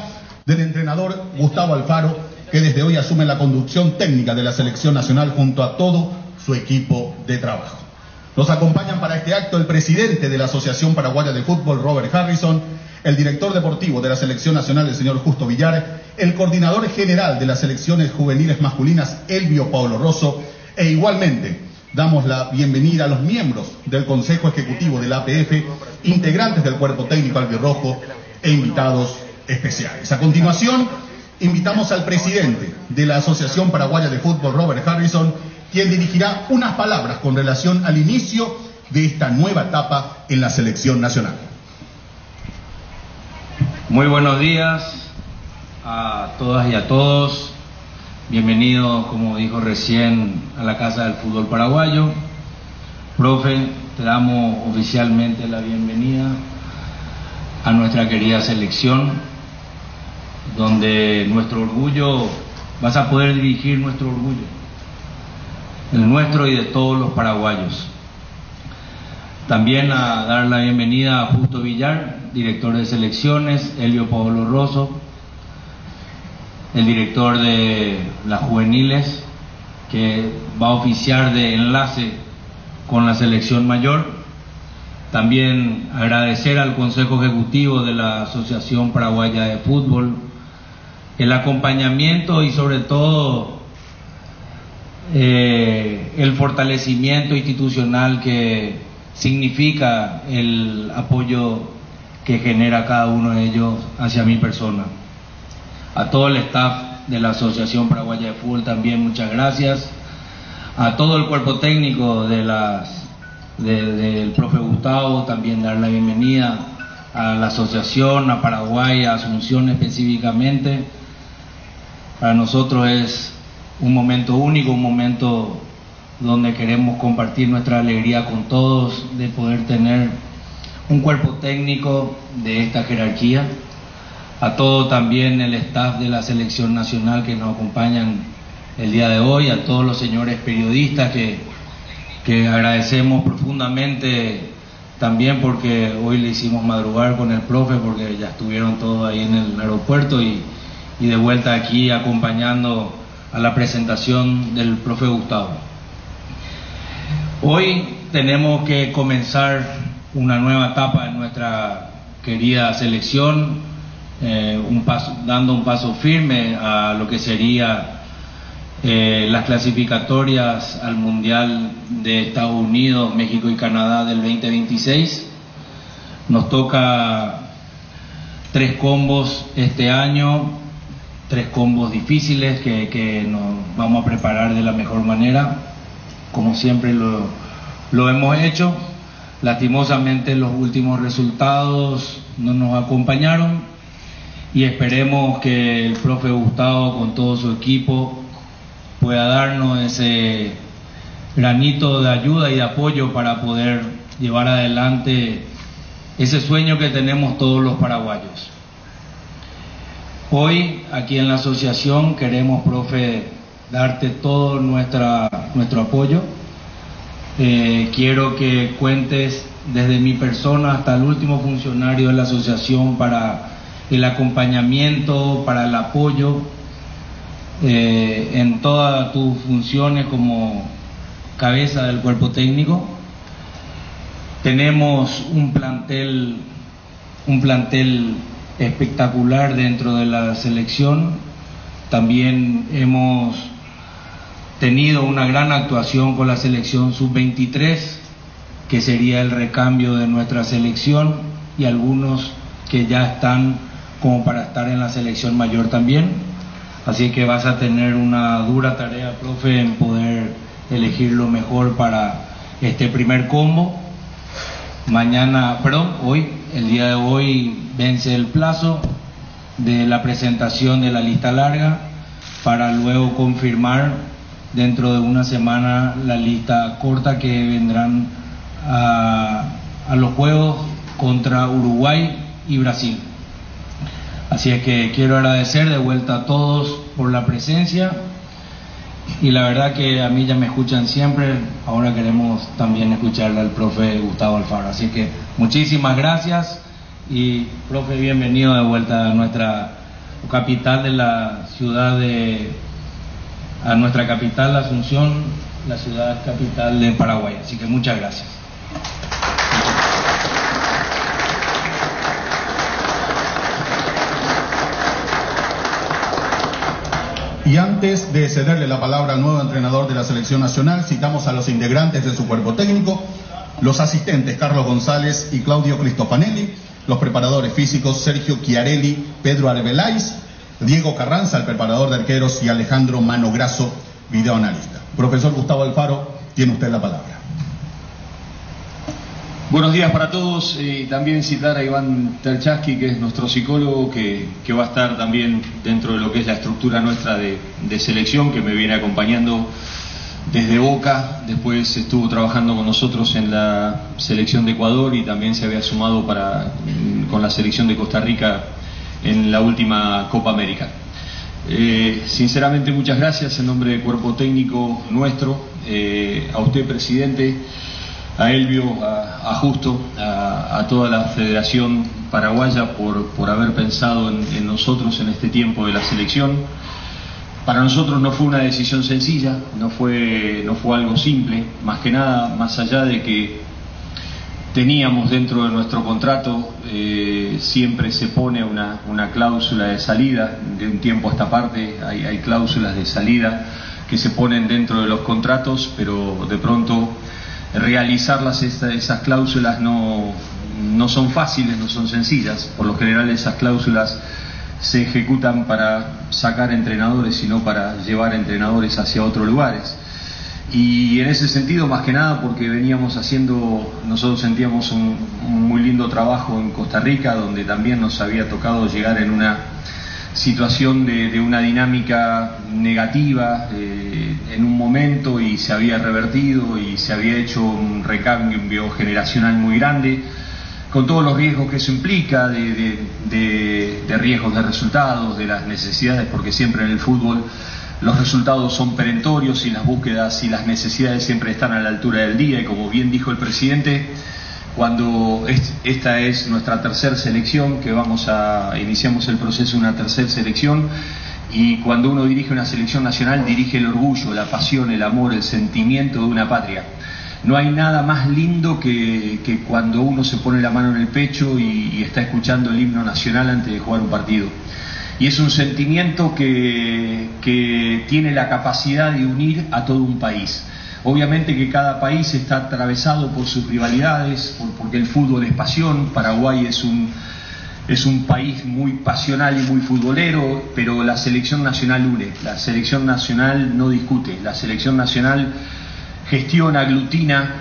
del entrenador Gustavo Alfaro, que desde hoy asume la conducción técnica de la selección nacional junto a todo su equipo de trabajo. Nos acompañan para este acto el presidente de la Asociación Paraguaya de Fútbol, Robert Harrison, el director deportivo de la Selección Nacional, el señor Justo Villar, el coordinador general de las selecciones juveniles masculinas, Elvio Paulo Rosso, e igualmente damos la bienvenida a los miembros del Consejo Ejecutivo de la APF, integrantes del cuerpo técnico albirrojo e invitados especiales. A continuación, invitamos al presidente de la Asociación Paraguaya de Fútbol, Robert Harrison, quien dirigirá unas palabras con relación al inicio de esta nueva etapa en la selección nacional. Muy buenos días a todas y a todos. Bienvenidos, como dijo recién, a la Casa del Fútbol Paraguayo. Profe, te damos oficialmente la bienvenida a nuestra querida selección, donde nuestro orgullo, vas a poder dirigir nuestro orgullo, el nuestro y de todos los paraguayos. También a dar la bienvenida a Justo Villar, director de selecciones, Elvio Paulo Rosso, el director de las juveniles, que va a oficiar de enlace con la selección mayor. También agradecer al Consejo Ejecutivo de la Asociación Paraguaya de Fútbol el acompañamiento y sobre todo el fortalecimiento institucional que significa el apoyo que genera cada uno de ellos hacia mi persona. A todo el staff de la Asociación Paraguaya de Fútbol también muchas gracias. A todo el cuerpo técnico del profe Gustavo también dar la bienvenida. A la asociación, a Paraguay, a Asunción específicamente. Para nosotros es un momento único, un momento donde queremos compartir nuestra alegría con todos de poder tener un cuerpo técnico de esta jerarquía. A todo también el staff de la selección nacional que nos acompañan el día de hoy, a todos los señores periodistas que agradecemos profundamente también, porque hoy le hicimos madrugar con el profe porque ya estuvieron todos ahí en el aeropuerto y de vuelta aquí acompañando a la presentación del profe Gustavo. Hoy tenemos que comenzar una nueva etapa en nuestra querida selección, dando un paso firme a lo que sería las clasificatorias al Mundial de Estados Unidos, México y Canadá del 2026. Nos toca 3 combos este año, 3 combos difíciles que nos vamos a preparar de la mejor manera, como siempre lo hemos hecho. Lastimosamente los últimos resultados no nos acompañaron y esperemos que el profe Gustavo con todo su equipo pueda darnos ese granito de ayuda y de apoyo para poder llevar adelante ese sueño que tenemos todos los paraguayos. Hoy aquí en la asociación queremos, profe, darte todo nuestro apoyo. Quiero que cuentes desde mi persona hasta el último funcionario de la asociación para el acompañamiento, para el apoyo en todas tus funciones como cabeza del cuerpo técnico. Tenemos un plantel espectacular dentro de la selección. También hemos tenido una gran actuación con la selección sub-23, que sería el recambio de nuestra selección, y algunos que ya están como para estar en la selección mayor también. Así que vas a tener una dura tarea, profe, en poder elegir lo mejor para este primer combo. Hoy, el día de hoy, vence el plazo de la presentación de la lista larga para luego confirmar dentro de una semana la lista corta que vendrán a los juegos contra Uruguay y Brasil. Así es que quiero agradecer de vuelta a todos por la presencia, y la verdad que a mí ya me escuchan siempre, ahora queremos también escucharle al profe Gustavo Alfaro. Así que muchísimas gracias y, profe, bienvenido de vuelta a nuestra capital de la ciudad a nuestra capital, Asunción, la ciudad capital de Paraguay. Así que muchas gracias. Y antes de cederle la palabra al nuevo entrenador de la selección nacional, citamos a los integrantes de su cuerpo técnico, los asistentes Carlos González y Claudio Cristofanelli, los preparadores físicos Sergio Chiarelli, Pedro Arbeláez, Diego Carranza, el preparador de arqueros, y Alejandro Mano Grasso, videoanalista. Profesor Gustavo Alfaro, tiene usted la palabra. Buenos días para todos, y también citar a Iván Terchaski, que es nuestro psicólogo, que va a estar también dentro de lo que es la estructura nuestra de selección, que me viene acompañando desde Boca, después estuvo trabajando con nosotros en la selección de Ecuador y también se había sumado con la selección de Costa Rica en la última Copa América. Sinceramente, muchas gracias en nombre del cuerpo técnico nuestro, a usted, presidente, a Elvio, a Justo, a toda la Federación Paraguaya por haber pensado en nosotros en este tiempo de la selección. Para nosotros no fue una decisión sencilla, no fue algo simple, más que nada, más allá de que teníamos dentro de nuestro contrato, siempre se pone una cláusula de salida. De un tiempo a esta parte hay cláusulas de salida que se ponen dentro de los contratos, pero de pronto realizarlas, esas cláusulas no son fáciles, no son sencillas. Por lo general esas cláusulas se ejecutan para sacar entrenadores y no para llevar entrenadores hacia otros lugares. Y en ese sentido, más que nada porque nosotros sentíamos un muy lindo trabajo en Costa Rica, donde también nos había tocado llegar en una situación de una dinámica negativa en un momento, y se había revertido y se había hecho un recambio generacional muy grande, con todos los riesgos que eso implica, de riesgos de resultados, de las necesidades, porque siempre en el fútbol los resultados son perentorios y las búsquedas y las necesidades siempre están a la altura del día. Y como bien dijo el presidente, cuando esta es nuestra tercera selección, que iniciamos el proceso de una tercera selección, y cuando uno dirige una selección nacional, dirige el orgullo, la pasión, el amor, el sentimiento de una patria. No hay nada más lindo que cuando uno se pone la mano en el pecho y está escuchando el himno nacional antes de jugar un partido. Y es un sentimiento que tiene la capacidad de unir a todo un país. Obviamente que cada país está atravesado por sus rivalidades, porque el fútbol es pasión. Paraguay es un país muy pasional y muy futbolero, pero la selección nacional une, la selección nacional no discute, la selección nacional gestiona, aglutina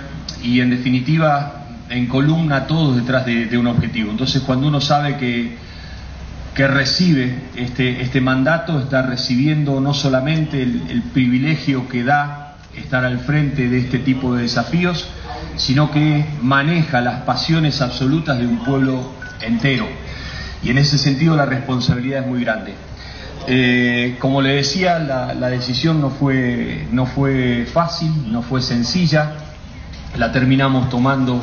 y en definitiva encolumna a todos detrás de un objetivo. Entonces, cuando uno sabe que recibe este mandato, está recibiendo no solamente el privilegio que da estar al frente de este tipo de desafíos, sino que maneja las pasiones absolutas de un pueblo entero, y en ese sentido la responsabilidad es muy grande. Como le decía, la decisión no fue fácil, no fue sencilla, la terminamos tomando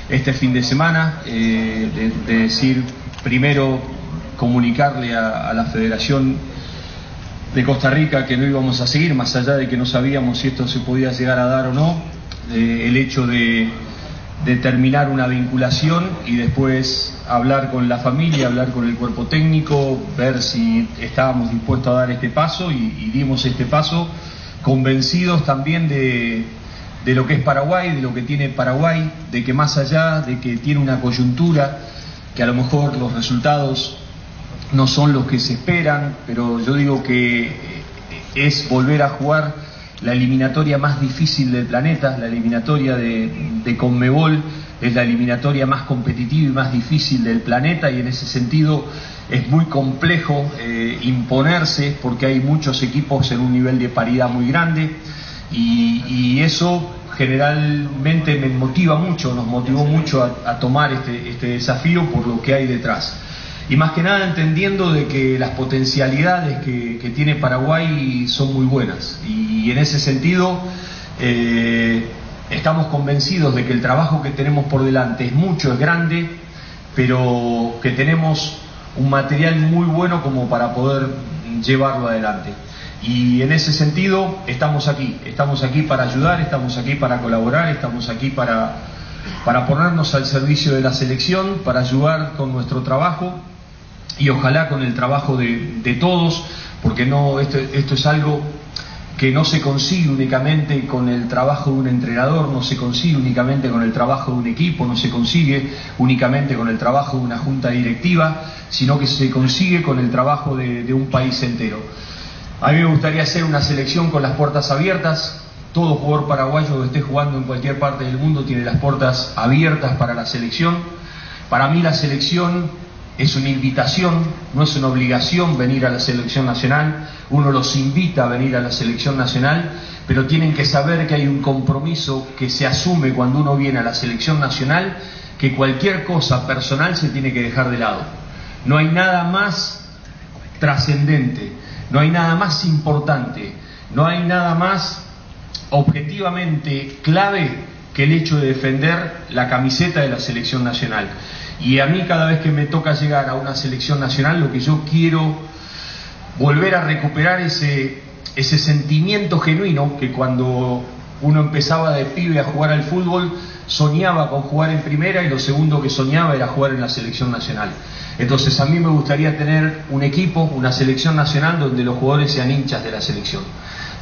este fin de semana, de decir, primero comunicarle a la Federación de Costa Rica que no íbamos a seguir, más allá de que no sabíamos si esto se podía llegar a dar o no, el hecho de terminar una vinculación y después hablar con la familia, hablar con el cuerpo técnico, ver si estábamos dispuestos a dar este paso, y dimos este paso convencidos también de lo que es Paraguay, de lo que tiene Paraguay, de que más allá de que tiene una coyuntura, que a lo mejor los resultados no son los que se esperan, pero yo digo que es volver a jugar la eliminatoria más difícil del planeta, la eliminatoria de Conmebol, es la eliminatoria más competitiva y más difícil del planeta, y en ese sentido es muy complejo imponerse, porque hay muchos equipos en un nivel de paridad muy grande, y eso generalmente nos motivó mucho a tomar este desafío por lo que hay detrás. Y más que nada entendiendo de que las potencialidades que tiene Paraguay son muy buenas, y en ese sentido estamos convencidos de que el trabajo que tenemos por delante es mucho, es grande, pero que tenemos un material muy bueno como para poder llevarlo adelante. Y en ese sentido estamos aquí para ayudar, estamos aquí para colaborar, estamos aquí para ponernos al servicio de la selección, para ayudar con nuestro trabajo, y ojalá con el trabajo de todos, porque no, esto es algo que no se consigue únicamente con el trabajo de un entrenador, no se consigue únicamente con el trabajo de un equipo, no se consigue únicamente con el trabajo de una junta directiva, sino que se consigue con el trabajo de un país entero. A mí me gustaría hacer una selección con las puertas abiertas. Todo jugador paraguayo que esté jugando en cualquier parte del mundo tiene las puertas abiertas para la selección. Para mí la selección es una invitación, no es una obligación venir a la selección nacional. Uno los invita a venir a la selección nacional, pero tienen que saber que hay un compromiso que se asume cuando uno viene a la selección nacional, que cualquier cosa personal se tiene que dejar de lado. No hay nada más trascendente, no hay nada más importante, no hay nada más objetivamente clave que el hecho de defender la camiseta de la selección nacional. Y a mí cada vez que me toca llegar a una selección nacional, lo que yo quiero volver a recuperar ese sentimiento genuino que cuando uno empezaba de pibe a jugar al fútbol soñaba con jugar en primera, y lo segundo que soñaba era jugar en la selección nacional. Entonces a mí me gustaría tener un equipo, una selección nacional donde los jugadores sean hinchas de la selección,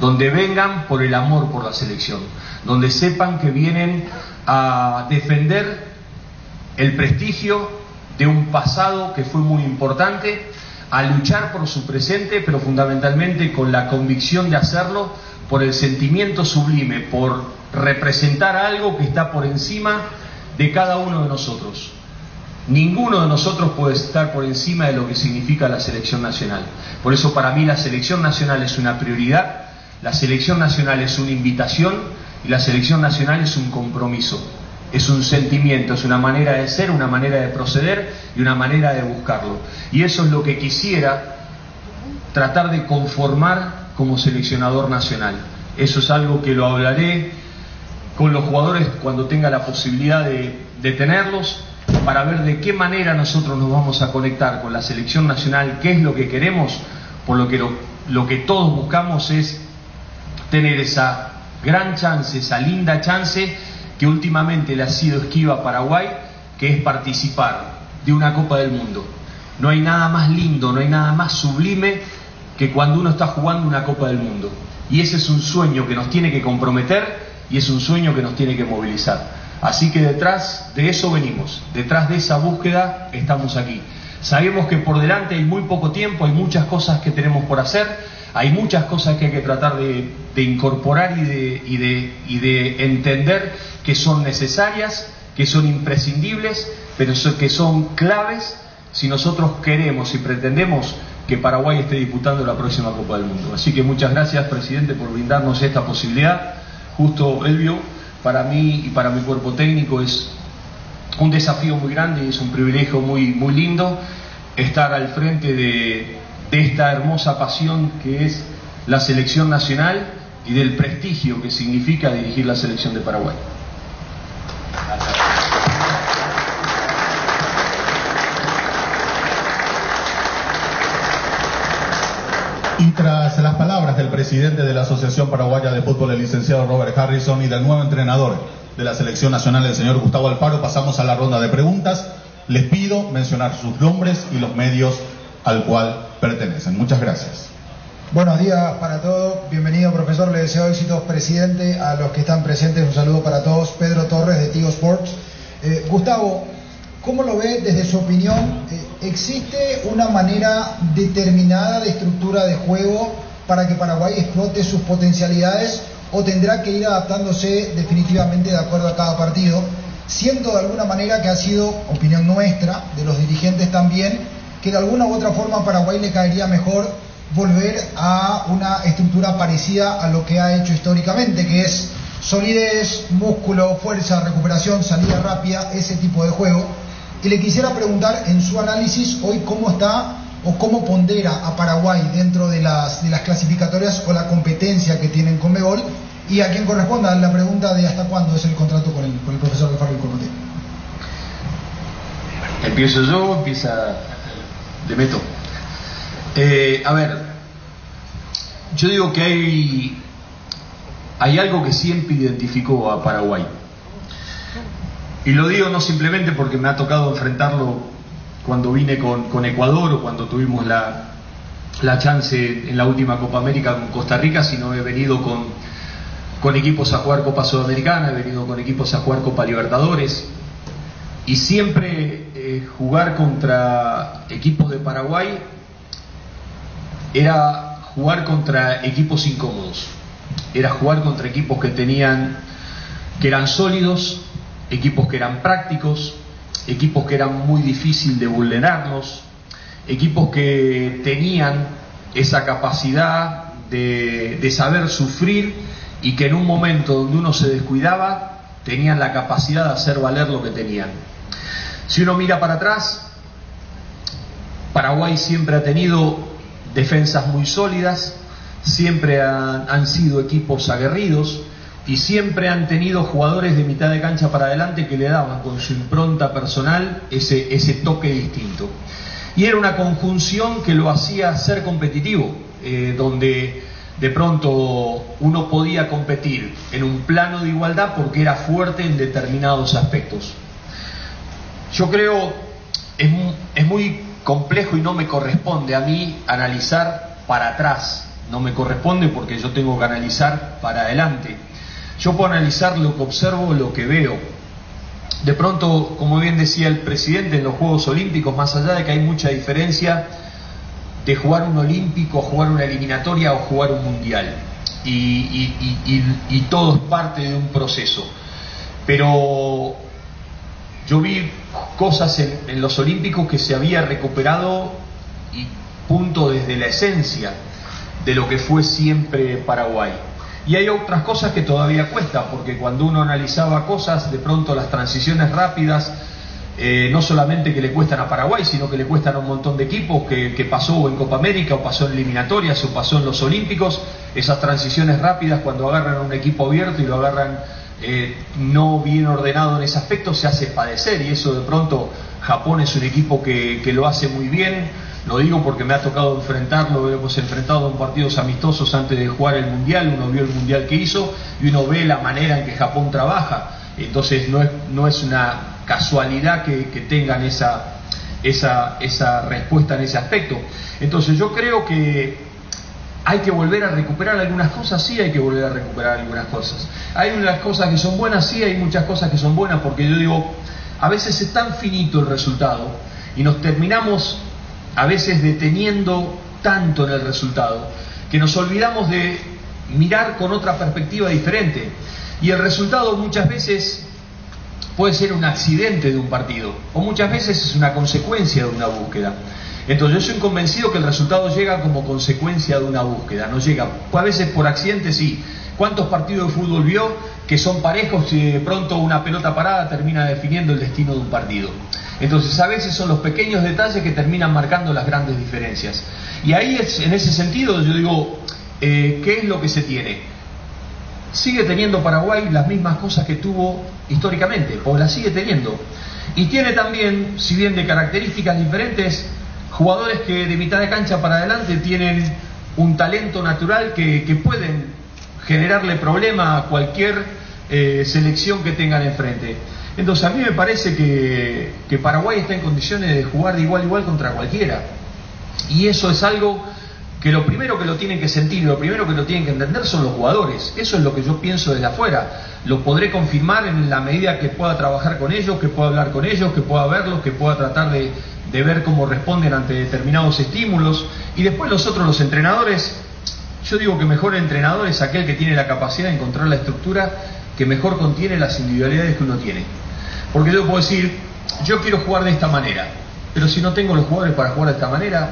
donde vengan por el amor por la selección, donde sepan que vienen a defender el prestigio de un pasado que fue muy importante, a luchar por su presente, pero fundamentalmente con la convicción de hacerlo por el sentimiento sublime, por representar algo que está por encima de cada uno de nosotros. Ninguno de nosotros puede estar por encima de lo que significa la selección nacional. Por eso para mí la selección nacional es una prioridad, la selección nacional es una invitación y la selección nacional es un compromiso. Es un sentimiento, es una manera de ser, una manera de proceder y una manera de buscarlo. Y eso es lo que quisiera tratar de conformar como seleccionador nacional. Eso es algo que lo hablaré con los jugadores cuando tenga la posibilidad de tenerlos, para ver de qué manera nosotros nos vamos a conectar con la selección nacional, qué es lo que queremos, por lo que todos buscamos es tener esa gran chance, esa linda chance que últimamente le ha sido esquiva a Paraguay, que es participar de una Copa del Mundo. No hay nada más lindo, no hay nada más sublime que cuando uno está jugando una Copa del Mundo. Y ese es un sueño que nos tiene que comprometer y es un sueño que nos tiene que movilizar. Así que detrás de eso venimos, detrás de esa búsqueda estamos aquí. Sabemos que por delante hay muy poco tiempo, hay muchas cosas que tenemos por hacer, hay muchas cosas que hay que tratar de incorporar y de entender que son necesarias, que son imprescindibles, pero que son claves si nosotros queremos y pretendemos que Paraguay esté disputando la próxima Copa del Mundo. Así que muchas gracias, presidente, por brindarnos esta posibilidad. Justo, Elvio, para mí y para mi cuerpo técnico es un desafío muy grande y es un privilegio muy, muy lindo estar al frente de esta hermosa pasión que es la selección nacional y del prestigio que significa dirigir la selección de Paraguay. Y tras las palabras del presidente de la Asociación Paraguaya de Fútbol, el licenciado Robert Harrison, y del nuevo entrenador de la Selección Nacional, el señor Gustavo Alfaro, pasamos a la ronda de preguntas. Les pido mencionar sus nombres y los medios al cual pertenecen. Muchas gracias. Buenos días para todos. Bienvenido, profesor. Le deseo éxitos, presidente. A los que están presentes, un saludo para todos. Pedro Torres, de Tigo Sports. Gustavo, ¿cómo lo ve desde su opinión? ¿Existe una manera determinada de estructura de juego para que Paraguay explote sus potencialidades o tendrá que ir adaptándose definitivamente de acuerdo a cada partido? Siento de alguna manera que ha sido, opinión nuestra, de los dirigentes también, que de alguna u otra forma a Paraguay le caería mejor volver a una estructura parecida a lo que ha hecho históricamente, que es solidez, músculo, fuerza, recuperación, salida rápida, ese tipo de juego. Y le quisiera preguntar, en su análisis, hoy cómo está o cómo pondera a Paraguay dentro de las clasificatorias o la competencia que tienen con Conmebol, y a quien corresponda la pregunta de hasta cuándo es el contrato con el profesor Alfaro y Corte. Empiezo yo, le meto. A ver, yo digo que hay algo que siempre identificó a Paraguay. Y lo digo no simplemente porque me ha tocado enfrentarlo cuando vine con Ecuador o cuando tuvimos la chance en la última Copa América con Costa Rica, sino he venido con equipos a jugar Copa Sudamericana, he venido con equipos a jugar Copa Libertadores, y siempre jugar contra equipos de Paraguay era jugar contra equipos incómodos, era jugar contra equipos que eran sólidos, equipos que eran prácticos, equipos que eran muy difícil de vulnerarlos, equipos que tenían esa capacidad de saber sufrir y que en un momento donde uno se descuidaba tenían la capacidad de hacer valer lo que tenían. Si uno mira para atrás, Paraguay siempre ha tenido defensas muy sólidas, siempre han sido equipos aguerridos y siempre han tenido jugadores de mitad de cancha para adelante que le daban con su impronta personal ese toque distinto. Y era una conjunción que lo hacía ser competitivo, donde de pronto uno podía competir en un plano de igualdad porque era fuerte en determinados aspectos. Yo creo es muy complejo y no me corresponde a mí analizar para atrás, no me corresponde porque yo tengo que analizar para adelante. Yo puedo analizar lo que observo, lo que veo. De pronto, como bien decía el presidente, en los Juegos Olímpicos, más allá de que hay mucha diferencia de jugar un olímpico, jugar una eliminatoria o jugar un mundial, y todo es parte de un proceso, pero yo vi cosas en los olímpicos que se había recuperado y punto desde la esencia de lo que fue siempre Paraguay. Y hay otras cosas que todavía cuesta, porque cuando uno analizaba cosas, de pronto las transiciones rápidas, no solamente que le cuestan a Paraguay, sino que le cuestan a un montón de equipos que pasó en Copa América, o pasó en eliminatorias, o pasó en los Olímpicos. Esas transiciones rápidas, cuando agarran a un equipo abierto y lo agarran no bien ordenado en ese aspecto, se hace padecer, y eso de pronto Japón es un equipo que lo hace muy bien. Lo digo porque me ha tocado enfrentarlo, hemos enfrentado en partidos amistosos antes de jugar el Mundial, uno vio el Mundial que hizo y uno ve la manera en que Japón trabaja. Entonces no es una casualidad que tengan esa respuesta en ese aspecto. Entonces yo creo que hay que volver a recuperar algunas cosas, sí hay que volver a recuperar algunas cosas. Hay unas cosas que son buenas, sí hay muchas cosas que son buenas, porque yo digo, a veces es tan finito el resultado y nos terminamos a veces deteniendo tanto en el resultado que nos olvidamos de mirar con otra perspectiva diferente, y el resultado muchas veces puede ser un accidente de un partido o muchas veces es una consecuencia de una búsqueda. Entonces yo soy convencido que el resultado llega como consecuencia de una búsqueda, no llega a veces por accidente. Sí, ¿cuántos partidos de fútbol vio que son parejos y de pronto una pelota parada termina definiendo el destino de un partido? Entonces a veces son los pequeños detalles que terminan marcando las grandes diferencias. Y ahí en ese sentido yo digo, ¿qué es lo que se tiene? Sigue teniendo Paraguay las mismas cosas que tuvo históricamente, o las sigue teniendo. Y tiene también, si bien de características diferentes, jugadores que de mitad de cancha para adelante tienen un talento natural que pueden generarle problema a cualquier selección que tengan enfrente. Entonces a mí me parece que Paraguay está en condiciones de jugar de igual a igual contra cualquiera, y eso es algo que lo primero que lo tienen que sentir y lo primero que lo tienen que entender son los jugadores. Eso es lo que yo pienso desde afuera. Lo podré confirmar en la medida que pueda trabajar con ellos, que pueda hablar con ellos, que pueda verlos, que pueda tratar de ver cómo responden ante determinados estímulos. Y después los entrenadores, yo digo que mejor entrenador es aquel que tiene la capacidad de encontrar la estructura que mejor contiene las individualidades que uno tiene. Porque yo puedo decir, yo quiero jugar de esta manera, pero si no tengo los jugadores para jugar de esta manera,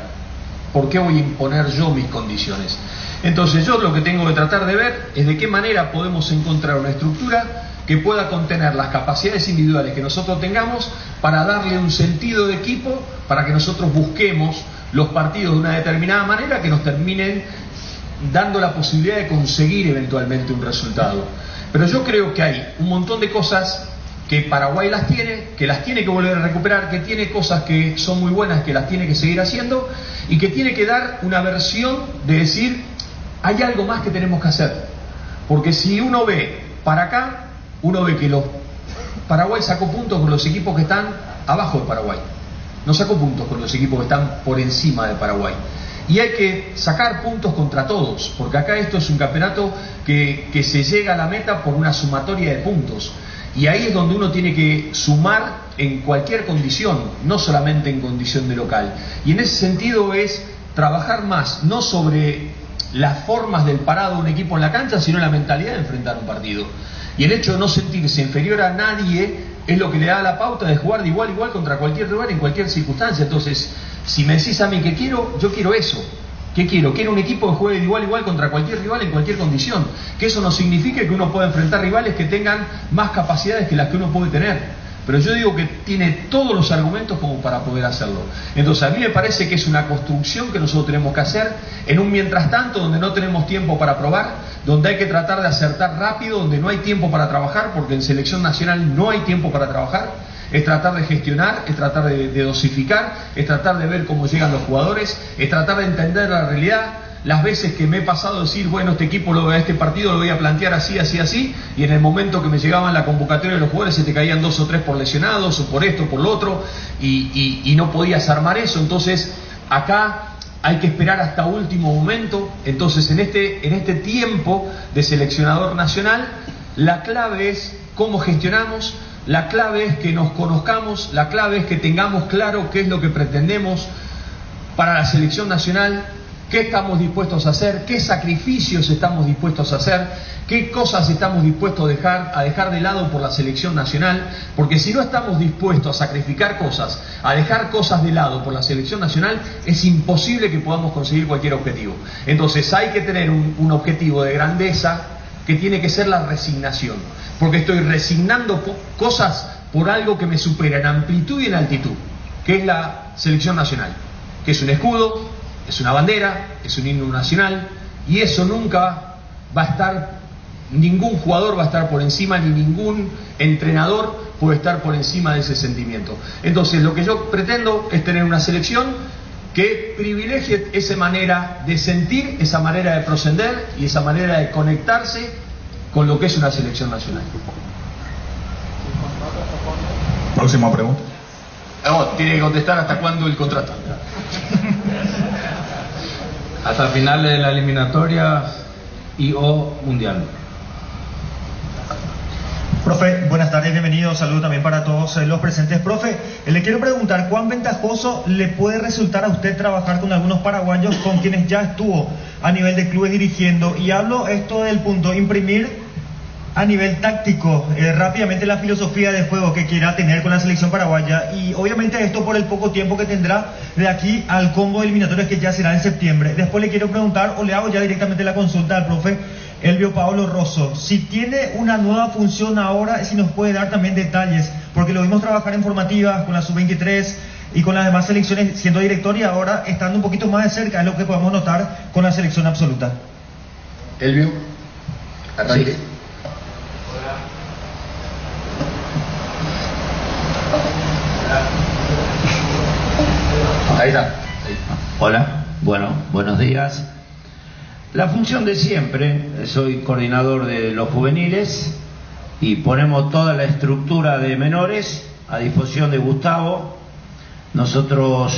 ¿por qué voy a imponer yo mis condiciones? Entonces yo lo que tengo que tratar de ver es de qué manera podemos encontrar una estructura que pueda contener las capacidades individuales que nosotros tengamos para darle un sentido de equipo, para que nosotros busquemos los partidos de una determinada manera que nos terminen dando la posibilidad de conseguir eventualmente un resultado. Pero yo creo que hay un montón de cosas que Paraguay que las tiene que volver a recuperar, que tiene cosas que son muy buenas, que las tiene que seguir haciendo, y que tiene que dar una versión de decir, hay algo más que tenemos que hacer. Porque si uno ve para acá, uno ve que Paraguay sacó puntos con los equipos que están abajo de Paraguay, no sacó puntos con los equipos que están por encima de Paraguay. Y hay que sacar puntos contra todos, porque acá esto es un campeonato que se llega a la meta por una sumatoria de puntos. Y ahí es donde uno tiene que sumar en cualquier condición, no solamente en condición de local. Y en ese sentido es trabajar más, no sobre las formas del parado de un equipo en la cancha, sino la mentalidad de enfrentar un partido. Y el hecho de no sentirse inferior a nadie es lo que le da la pauta de jugar de igual a igual contra cualquier rival en cualquier circunstancia. Entonces, si me decís a mí qué quiero, yo quiero eso. ¿Qué quiero? Quiero un equipo que juegue de igual a igual contra cualquier rival en cualquier condición. Que eso no signifique que uno pueda enfrentar rivales que tengan más capacidades que las que uno puede tener. Pero yo digo que tiene todos los argumentos como para poder hacerlo. Entonces a mí me parece que es una construcción que nosotros tenemos que hacer en un mientras tanto donde no tenemos tiempo para probar, donde hay que tratar de acertar rápido, donde no hay tiempo para trabajar, porque en selección nacional no hay tiempo para trabajar. Es tratar de gestionar, es tratar de dosificar, es tratar de ver cómo llegan los jugadores, es tratar de entender la realidad. Las veces que me he pasado a decir, bueno, este partido lo voy a plantear así, así, así, y en el momento que me llegaban la convocatoria de los jugadores se te caían 2 o 3 por lesionados, o por esto, por lo otro, y no podías armar eso. Entonces, acá hay que esperar hasta último momento. Entonces, en este tiempo de seleccionador nacional, la clave es cómo gestionamos, la clave es que nos conozcamos, la clave es que tengamos claro qué es lo que pretendemos para la selección nacional, qué estamos dispuestos a hacer, qué sacrificios estamos dispuestos a hacer, qué cosas estamos dispuestos a dejar de lado por la selección nacional, porque si no estamos dispuestos a sacrificar cosas, a dejar cosas de lado por la selección nacional, es imposible que podamos conseguir cualquier objetivo. Entonces hay que tener un objetivo de grandeza que tiene que ser la resignación, porque estoy resignando cosas por algo que me supera en amplitud y en altitud, que es la selección nacional, que es un escudo, es una bandera, es un himno nacional, y eso nunca va a estar, ningún jugador va a estar por encima, ni ningún entrenador puede estar por encima de ese sentimiento. Entonces lo que yo pretendo es tener una selección que privilegie esa manera de sentir, esa manera de proceder y esa manera de conectarse con lo que es una selección nacional. Próxima pregunta. Tiene que contestar hasta cuándo el contrato. Hasta el final de la eliminatoria y o mundial. Profe, buenas tardes, bienvenido, saludo también para todos los presentes. Profe, le quiero preguntar, ¿cuán ventajoso le puede resultar a usted trabajar con algunos paraguayos con quienes ya estuvo a nivel de clubes dirigiendo? Y hablo esto del punto, imprimir a nivel táctico rápidamente la filosofía de juego que quiera tener con la selección paraguaya, y obviamente esto por el poco tiempo que tendrá de aquí al combo de eliminatorios que ya será en septiembre. Después le quiero preguntar, o le hago ya directamente la consulta al profe Elvio Pablo Rosso, si tiene una nueva función ahora y si nos puede dar también detalles, porque lo vimos trabajar en formativas con la sub-23 y con las demás selecciones siendo director, y ahora estando un poquito más de cerca, es lo que podemos notar con la selección absoluta. Elvio, arranque. Sí. Ahí está. Hola, bueno, buenos días. La función de siempre, soy coordinador de los juveniles y ponemos toda la estructura de menores a disposición de Gustavo. Nosotros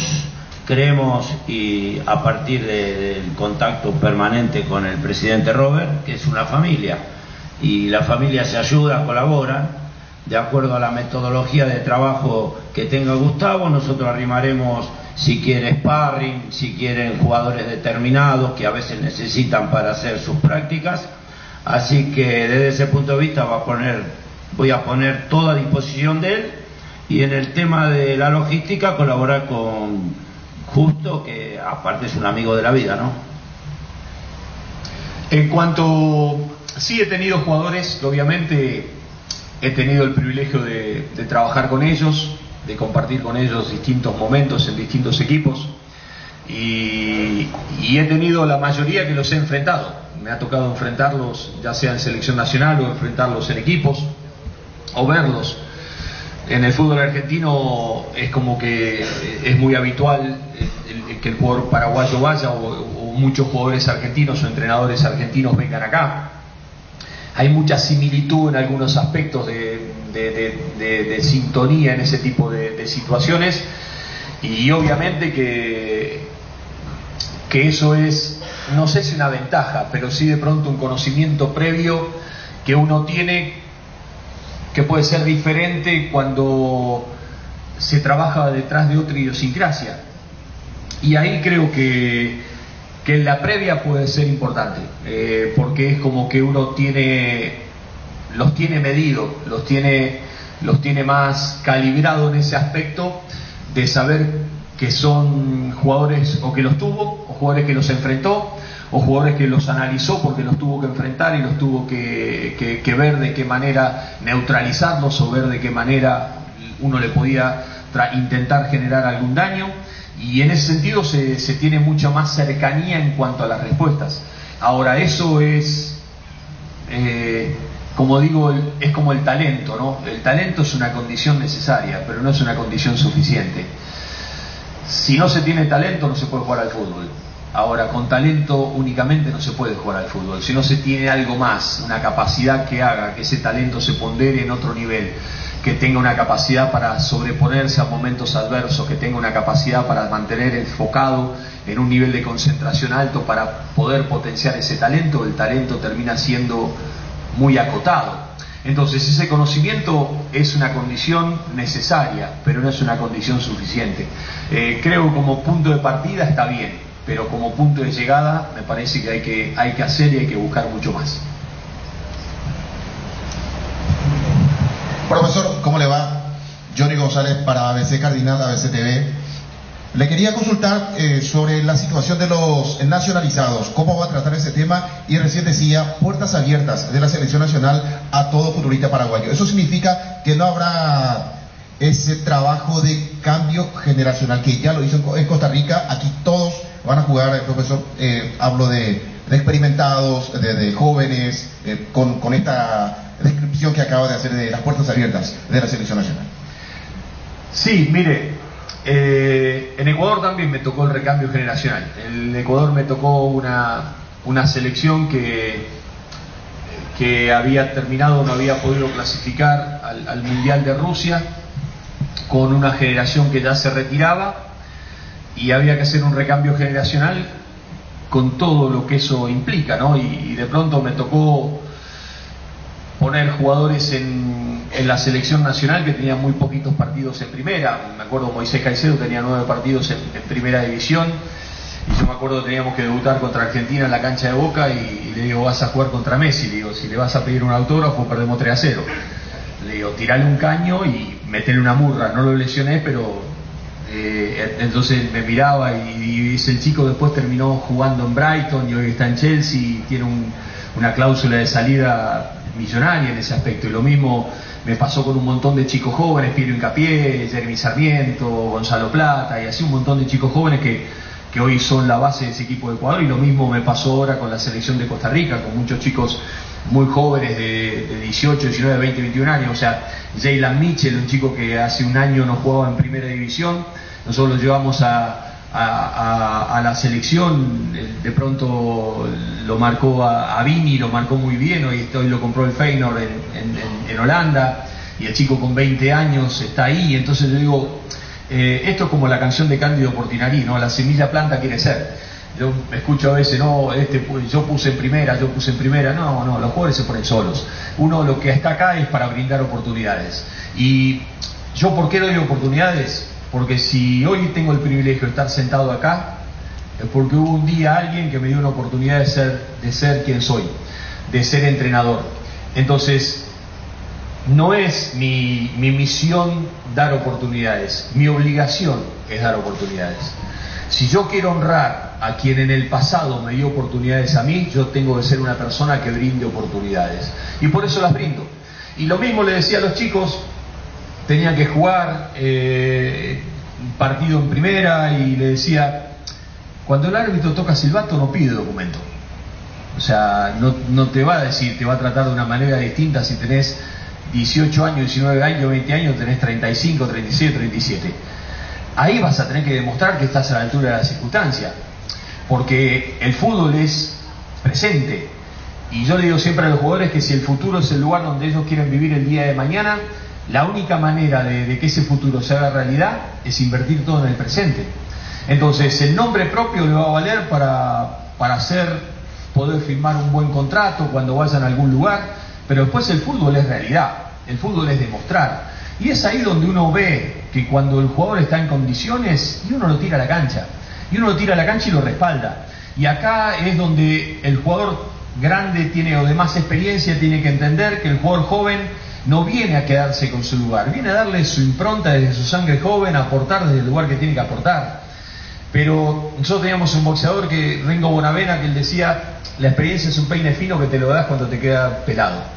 creemos, y a partir del contacto permanente con el presidente Robert, que es una familia, y la familia se ayuda, colabora. De acuerdo a la metodología de trabajo que tenga Gustavo, nosotros arrimaremos, si quiere sparring, si quieren jugadores determinados que a veces necesitan para hacer sus prácticas. Así que desde ese punto de vista voy a poner todo a disposición de él, y en el tema de la logística colaborar con Justo, que aparte es un amigo de la vida, ¿no? En cuanto, sí he tenido jugadores, obviamente he tenido el privilegio de trabajar con ellos, de compartir con ellos distintos momentos en distintos equipos, y he tenido la mayoría que los he enfrentado. Me ha tocado enfrentarlos ya sea en selección nacional o enfrentarlos en equipos o verlos. En el fútbol argentino es como que es muy habitual que el jugador paraguayo vaya, o muchos jugadores argentinos o entrenadores argentinos vengan acá. Hay mucha similitud en algunos aspectos de sintonía en ese tipo de situaciones, y obviamente que que eso es, no sé si una ventaja, pero sí de pronto un conocimiento previo que uno tiene que puede ser diferente cuando se trabaja detrás de otra idiosincrasia. Y ahí creo que en la previa puede ser importante, porque es como que uno los tiene medidos, los tiene más calibrado en ese aspecto de saber que son jugadores o que los tuvo, o jugadores que los enfrentó, o jugadores que los analizó porque los tuvo que enfrentar y los tuvo que ver de qué manera neutralizarlos o ver de qué manera uno le podía intentar generar algún daño, y en ese sentido se tiene mucha más cercanía en cuanto a las respuestas. Ahora, eso es, como digo, es como el talento, ¿no? El talento es una condición necesaria, pero no es una condición suficiente. Si no se tiene talento, no se puede jugar al fútbol. Ahora, con talento únicamente no se puede jugar al fútbol. Si no se tiene algo más, una capacidad que haga que ese talento se pondere en otro nivel, que tenga una capacidad para sobreponerse a momentos adversos, que tenga una capacidad para mantener enfocado en un nivel de concentración alto para poder potenciar ese talento, el talento termina siendo muy acotado. Entonces, ese conocimiento es una condición necesaria, pero no es una condición suficiente. Creo que como punto de partida está bien, pero como punto de llegada me parece que hay que hacer y hay que buscar mucho más. Profesor, ¿cómo le va? Johnny González para ABC Cardinal, ABC TV. Le quería consultar sobre la situación de los nacionalizados, cómo va a tratar ese tema, y recién decía puertas abiertas de la selección nacional a todo futbolista paraguayo. Eso significa que no habrá ese trabajo de cambio generacional que ya lo hizo en Costa Rica. Aquí todos van a jugar, profesor, hablo de experimentados, de jóvenes, con esta descripción que acaba de hacer de las puertas abiertas de la selección nacional. Sí, mire, en Ecuador también me tocó el recambio generacional. En Ecuador me tocó una selección que había terminado, no había podido clasificar al Mundial de Rusia, con una generación que ya se retiraba, y había que hacer un recambio generacional con todo lo que eso implica, ¿no? Y de pronto me tocó poner jugadores en la selección nacional que tenían muy poquitos partidos en primera. Me acuerdo Moisés Caicedo tenía 9 partidos en primera división, y yo me acuerdo que teníamos que debutar contra Argentina en la cancha de Boca, y le digo, vas a jugar contra Messi, le digo, si le vas a pedir un autógrafo perdemos 3-0. Le digo, tirale un caño y metele una murra. No lo lesioné, pero entonces me miraba, y ese chico después terminó jugando en Brighton y hoy está en Chelsea y tiene una cláusula de salida millonaria en ese aspecto. Y lo mismo me pasó con un montón de chicos jóvenes, Piero Hincapié, Jeremy Sarmiento, Gonzalo Plata, y así un montón de chicos jóvenes que hoy son la base de ese equipo de Ecuador. Y lo mismo me pasó ahora con la selección de Costa Rica, con muchos chicos muy jóvenes de 18, 19, 20, 21 años. O sea, Jaylan Mitchell, un chico que hace un año no jugaba en primera división, nosotros lo llevamos a la selección, de pronto lo marcó a Vini, lo marcó muy bien, hoy lo compró el Feyenoord en Holanda, y el chico con 20 años está ahí. Entonces yo digo, esto es como la canción de Cándido Portinari, ¿no? La semilla planta quiere ser. Yo escucho a veces, no, yo puse en primera, no, los jugadores se ponen solos. Uno lo que está acá es para brindar oportunidades. Y yo, ¿por qué doy oportunidades? Porque si hoy tengo el privilegio de estar sentado acá, es porque hubo un día alguien que me dio una oportunidad de ser quien soy, de ser entrenador. Entonces, no es mi misión dar oportunidades, mi obligación es dar oportunidades. Si yo quiero honrar a quien en el pasado me dio oportunidades a mí, yo tengo que ser una persona que brinde oportunidades. Y por eso las brindo. Y lo mismo le decía a los chicos, tenían que jugar un partido en primera, y le decía, cuando el árbitro toca silbato no pide documento. O sea, no te va a decir, te va a tratar de una manera distinta si tenés 18 años, 19 años, 20 años, tenés 35, 36, 37. Ahí vas a tener que demostrar que estás a la altura de la circunstancia, porque el fútbol es presente. Y yo le digo siempre a los jugadores que si el futuro es el lugar donde ellos quieren vivir el día de mañana, la única manera de que ese futuro se haga realidad es invertir todo en el presente. Entonces el nombre propio le va a valer para poder firmar un buen contrato cuando vayan a algún lugar, pero después el fútbol es realidad, el fútbol es demostrar. Y es ahí donde uno ve que cuando el jugador está en condiciones, y uno lo tira a la cancha, y lo respalda. Y acá es donde el jugador grande o de más experiencia tiene que entender que el jugador joven no viene a quedarse con su lugar, viene a darle su impronta desde su sangre joven, a aportar desde el lugar que tiene que aportar. Pero nosotros teníamos un boxeador, Ringo Bonavena, que él decía, la experiencia es un peine fino que te lo das cuando te queda pelado.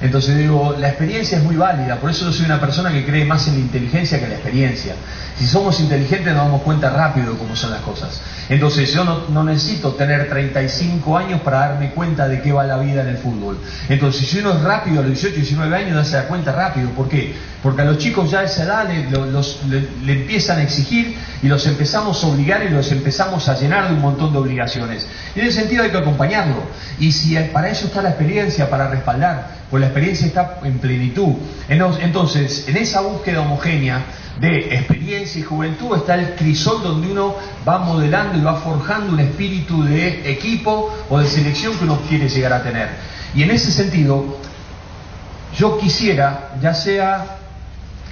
Entonces digo, la experiencia es muy válida, por eso yo soy una persona que cree más en la inteligencia que en la experiencia. Si somos inteligentes nos damos cuenta rápido de cómo son las cosas. Entonces yo no necesito tener 35 años para darme cuenta de qué va la vida en el fútbol. Entonces si uno es rápido a los 18, 19 años ya se da cuenta rápido. ¿Por qué? Porque a los chicos ya a esa edad le empiezan a exigir y los empezamos a obligar y los empezamos a llenar de un montón de obligaciones. Y en ese sentido hay que acompañarlo. Y si para eso está la experiencia, para respaldar, pues la experiencia está en plenitud. Entonces, en esa búsqueda homogénea de experiencia y juventud está el crisol donde uno va modelando y va forjando un espíritu de equipo o de selección que uno quiere llegar a tener. Y en ese sentido, yo quisiera, ya sea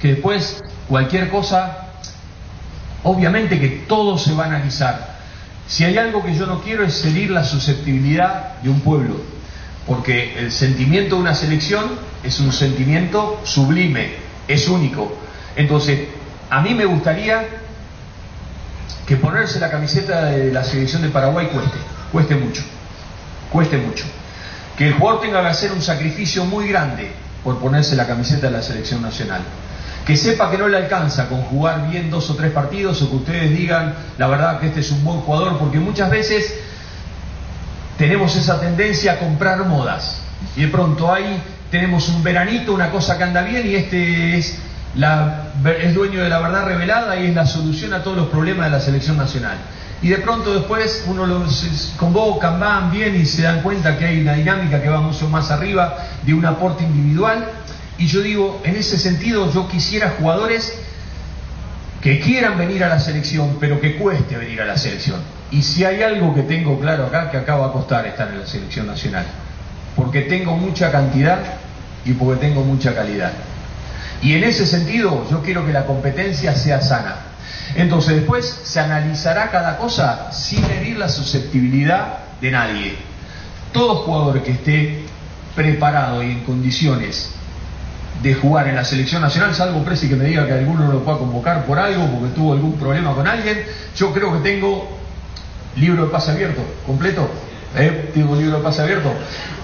que después cualquier cosa, obviamente que todo se va a analizar. Si hay algo que yo no quiero es herir la susceptibilidad de un pueblo, porque el sentimiento de una selección es un sentimiento sublime, es único. Entonces, a mí me gustaría que ponerse la camiseta de la selección de Paraguay cueste mucho. Que el jugador tenga que hacer un sacrificio muy grande por ponerse la camiseta de la selección nacional. Que sepa que no le alcanza con jugar bien 2 o 3 partidos, o que ustedes digan, la verdad que este es un buen jugador, porque muchas veces tenemos esa tendencia a comprar modas. Y de pronto ahí tenemos un veranito, una cosa que anda bien, y este es dueño de la verdad revelada y es la solución a todos los problemas de la selección nacional. Y de pronto después uno los convocan, van bien y se dan cuenta que hay una dinámica que va mucho más arriba de un aporte individual. Y yo digo, en ese sentido yo quisiera jugadores que quieran venir a la selección, pero que cueste venir a la selección. Y si hay algo que tengo claro acá, que acá va a costar estar en la selección nacional, porque tengo mucha cantidad y porque tengo mucha calidad. Y en ese sentido yo quiero que la competencia sea sana. Entonces después se analizará cada cosa sin herir la susceptibilidad de nadie. Todo jugador que esté preparado y en condiciones de jugar en la selección nacional, salvo Presi que me diga que alguno no lo pueda convocar por algo, porque tuvo algún problema con alguien, yo creo que tengo libro de pase abierto, completo. Tengo libro de pase abierto.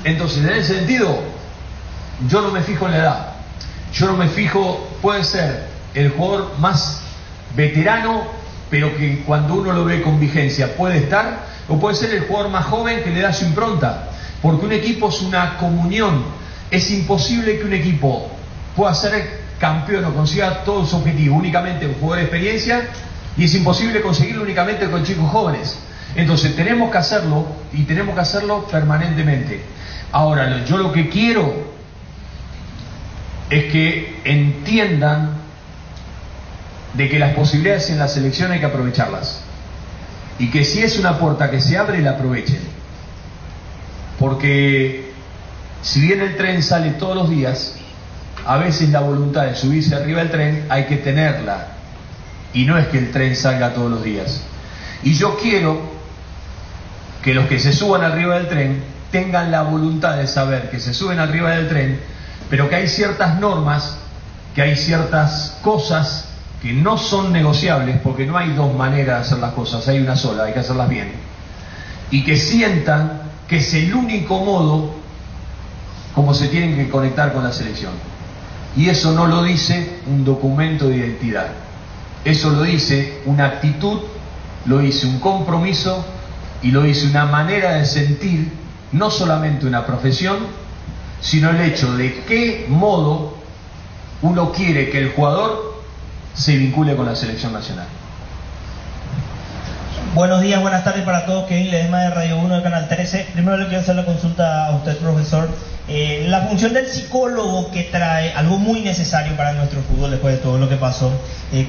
Entonces, en ese sentido, yo no me fijo en la edad. Yo no me fijo, puede ser el jugador más veterano, pero que cuando uno lo ve con vigencia puede estar, o puede ser el jugador más joven que le da su impronta. Porque un equipo es una comunión. Es imposible que un equipo pueda ser campeón o consiga todos sus objetivos únicamente con jugador de experiencia, y es imposible conseguirlo únicamente con chicos jóvenes. Entonces tenemos que hacerlo, y tenemos que hacerlo permanentemente. Ahora, yo lo que quiero es que entiendan de que las posibilidades en la selección hay que aprovecharlas, y que si es una puerta que se abre, la aprovechen. Porque si bien el tren sale todos los días, a veces la voluntad de subirse arriba del tren hay que tenerla, y no es que el tren salga todos los días. Y yo quiero que los que se suban arriba del tren tengan la voluntad de saber que se suben arriba del tren, pero que hay ciertas normas, que hay ciertas cosas que no son negociables, porque no hay dos maneras de hacer las cosas, hay una sola, hay que hacerlas bien. Y que sientan que es el único modo como se tienen que conectar con la selección. Y eso no lo dice un documento de identidad, eso lo dice una actitud, lo dice un compromiso, y lo dice una manera de sentir, no solamente una profesión, sino el hecho de qué modo uno quiere que el jugador se vincule con la selección nacional. Buenos días, buenas tardes para todos. Kevin Ledesma de Radio 1 de Canal 13. Primero le quiero hacer la consulta a usted, profesor. La función del psicólogo que trae algo muy necesario para nuestro fútbol después de todo lo que pasó.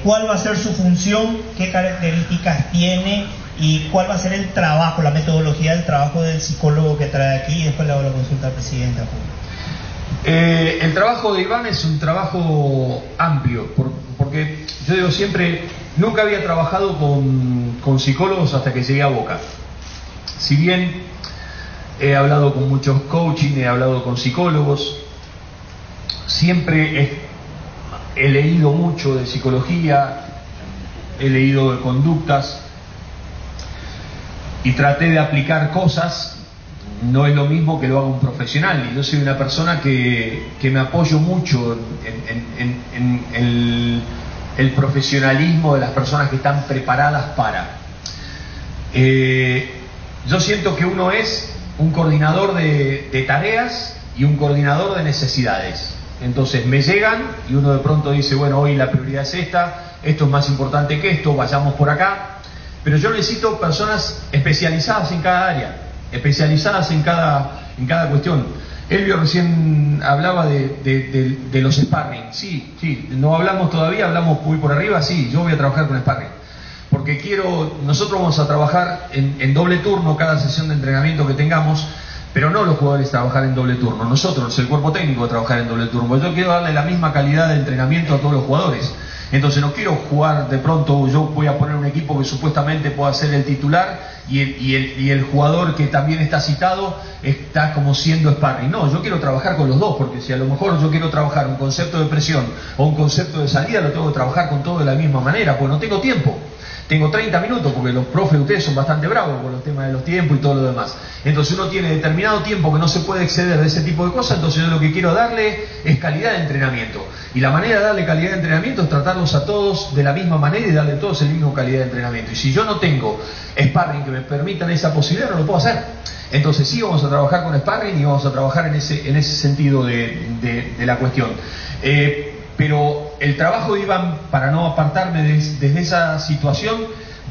¿Cuál va a ser su función? ¿Qué características tiene? ¿Y cuál va a ser el trabajo, la metodología del trabajo del psicólogo que trae aquí? Y después le hago la consulta al presidente. El trabajo de Iván es un trabajo amplio, porque yo digo siempre, nunca había trabajado con psicólogos hasta que llegué a Boca. Si bien he hablado con muchos coaching, he hablado con psicólogos, siempre he leído mucho de psicología, he leído de conductas y traté de aplicar cosas. No es lo mismo que lo haga un profesional, y yo soy una persona que me apoyo mucho en el profesionalismo de las personas que están preparadas para. Yo siento que uno es un coordinador de tareas y un coordinador de necesidades. Entonces me llegan y uno de pronto dice, bueno, hoy la prioridad es esta, esto es más importante que esto, vayamos por acá. Pero yo necesito personas especializadas en cada área, especializadas en cada cuestión. Elvio recién hablaba de los sparring. Sí, no hablamos todavía, hablamos muy por arriba. Sí, yo voy a trabajar con sparring, porque nosotros vamos a trabajar en doble turno cada sesión de entrenamiento que tengamos, pero no los jugadores trabajar en doble turno, nosotros, el cuerpo técnico, trabajar en doble turno. Yo quiero darle la misma calidad de entrenamiento a todos los jugadores. Entonces no quiero jugar de pronto, yo voy a poner un equipo que supuestamente pueda ser el titular y el jugador que también está citado está como siendo sparring. No, yo quiero trabajar con los dos, porque si a lo mejor yo quiero trabajar un concepto de presión o un concepto de salida, lo tengo que trabajar con todo de la misma manera, pues no tengo tiempo. Tengo 30 minutos, porque los profes de ustedes son bastante bravos con los temas de los tiempos y todo lo demás. Entonces uno tiene determinado tiempo que no se puede exceder de ese tipo de cosas, entonces yo lo que quiero darle es calidad de entrenamiento. Y la manera de darle calidad de entrenamiento es tratarlos a todos de la misma manera y darle a todos el mismo calidad de entrenamiento. Y si yo no tengo sparring que me permitan esa posibilidad, no lo puedo hacer. Entonces sí vamos a trabajar con sparring y vamos a trabajar en ese sentido de la cuestión. Pero el trabajo de Iván, para no apartarme desde esa situación,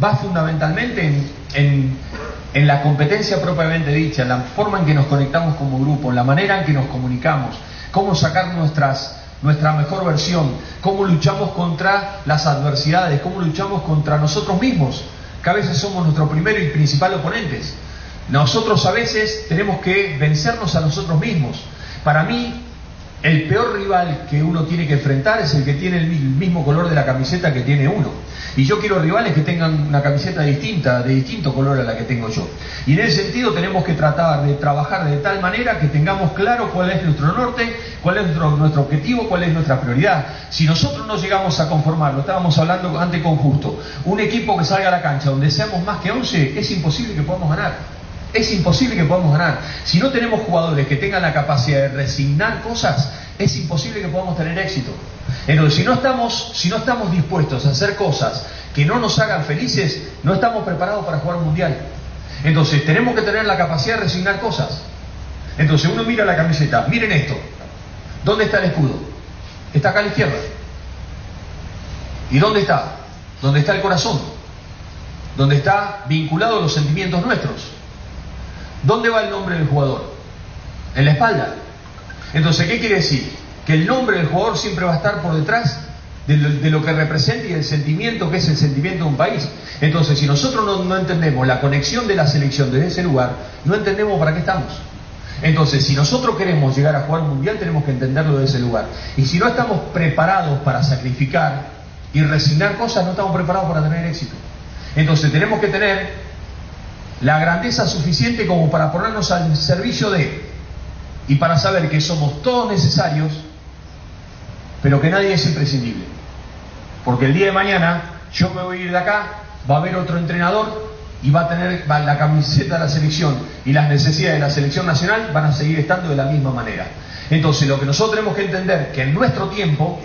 va fundamentalmente en la competencia propiamente dicha, en la forma en que nos conectamos como grupo, en la manera en que nos comunicamos, cómo sacar nuestra mejor versión, cómo luchamos contra las adversidades, cómo luchamos contra nosotros mismos, que a veces somos nuestro primero y principal oponentes. Nosotros a veces tenemos que vencernos a nosotros mismos. Para mí, el peor rival que uno tiene que enfrentar es el que tiene el mismo color de la camiseta que tiene uno. Y yo quiero rivales que tengan una camiseta distinta, de distinto color a la que tengo yo. Y en ese sentido tenemos que tratar de trabajar de tal manera que tengamos claro cuál es nuestro norte, cuál es nuestro objetivo, cuál es nuestra prioridad. Si nosotros no llegamos a conformar, lo estábamos hablando antes con Justo, un equipo que salga a la cancha donde seamos más que 11, es imposible que podamos ganar. Es imposible que podamos ganar. Si no tenemos jugadores que tengan la capacidad de resignar cosas, es imposible que podamos tener éxito. Entonces, si no estamos dispuestos a hacer cosas que no nos hagan felices, no estamos preparados para jugar un mundial. Entonces, tenemos que tener la capacidad de resignar cosas. Entonces, uno mira la camiseta, miren esto. ¿Dónde está el escudo? Está acá a la izquierda. ¿Y dónde está? ¿Dónde está el corazón? ¿Dónde está vinculado los sentimientos nuestros? ¿Dónde va el nombre del jugador? En la espalda. Entonces, ¿qué quiere decir? Que el nombre del jugador siempre va a estar por detrás de lo que representa y el sentimiento que es el sentimiento de un país. Entonces, si nosotros no entendemos la conexión de la selección desde ese lugar, no entendemos para qué estamos. Entonces, si nosotros queremos llegar a jugar un mundial, tenemos que entenderlo desde ese lugar. Y si no estamos preparados para sacrificar y resignar cosas, no estamos preparados para tener éxito. Entonces, tenemos que tener la grandeza suficiente como para ponernos al servicio de, y para saber que somos todos necesarios, pero que nadie es imprescindible. Porque el día de mañana yo me voy a ir de acá, va a haber otro entrenador y va a tener la camiseta de la selección, y las necesidades de la selección nacional van a seguir estando de la misma manera. Entonces, lo que nosotros tenemos que entender, que en nuestro tiempo,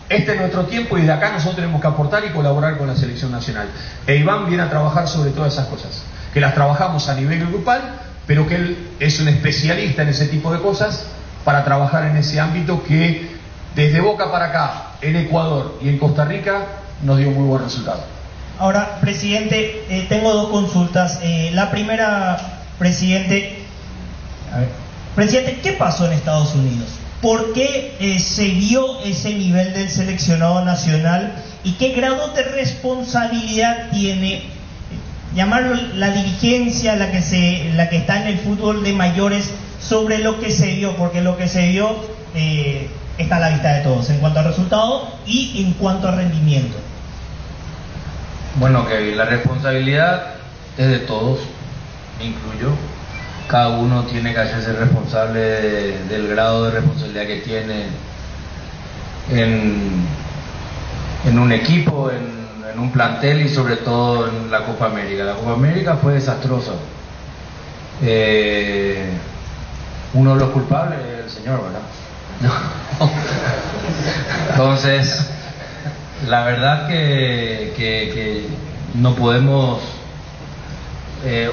este es nuestro tiempo, y de acá nosotros tenemos que aportar y colaborar con la selección nacional. E Iván viene a trabajar sobre todas esas cosas, que las trabajamos a nivel grupal, pero que él es un especialista en ese tipo de cosas para trabajar en ese ámbito que desde Boca para acá, en Ecuador y en Costa Rica, nos dio muy buen resultado. Ahora, presidente, tengo dos consultas. La primera, presidente, ¿qué pasó en Estados Unidos? ¿Por qué se vio ese nivel del seleccionado nacional y qué grado de responsabilidad tiene, llamarlo la dirigencia, la que está en el fútbol de mayores, sobre lo que se vio? Porque lo que se vio está a la vista de todos en cuanto a resultado y en cuanto a rendimiento. Bueno, que la responsabilidad es de todos, me incluyo. Cada uno tiene que hacerse responsable del grado de responsabilidad que tiene en un equipo, en un plantel y sobre todo en la Copa América. La Copa América fue desastrosa. Uno de los culpables es el señor, ¿verdad? No. Entonces, la verdad que no podemos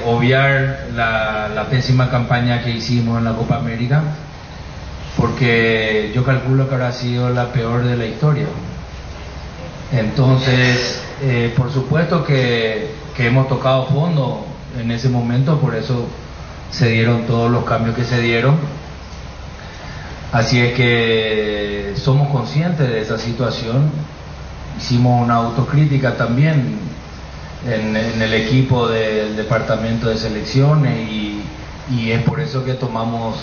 obviar la pésima campaña que hicimos en la Copa América, porque yo calculo que habrá sido la peor de la historia. Entonces, por supuesto que hemos tocado fondo en ese momento, por eso se dieron todos los cambios que se dieron. Así es que somos conscientes de esa situación. Hicimos una autocrítica también en el equipo del departamento de selecciones y es por eso que tomamos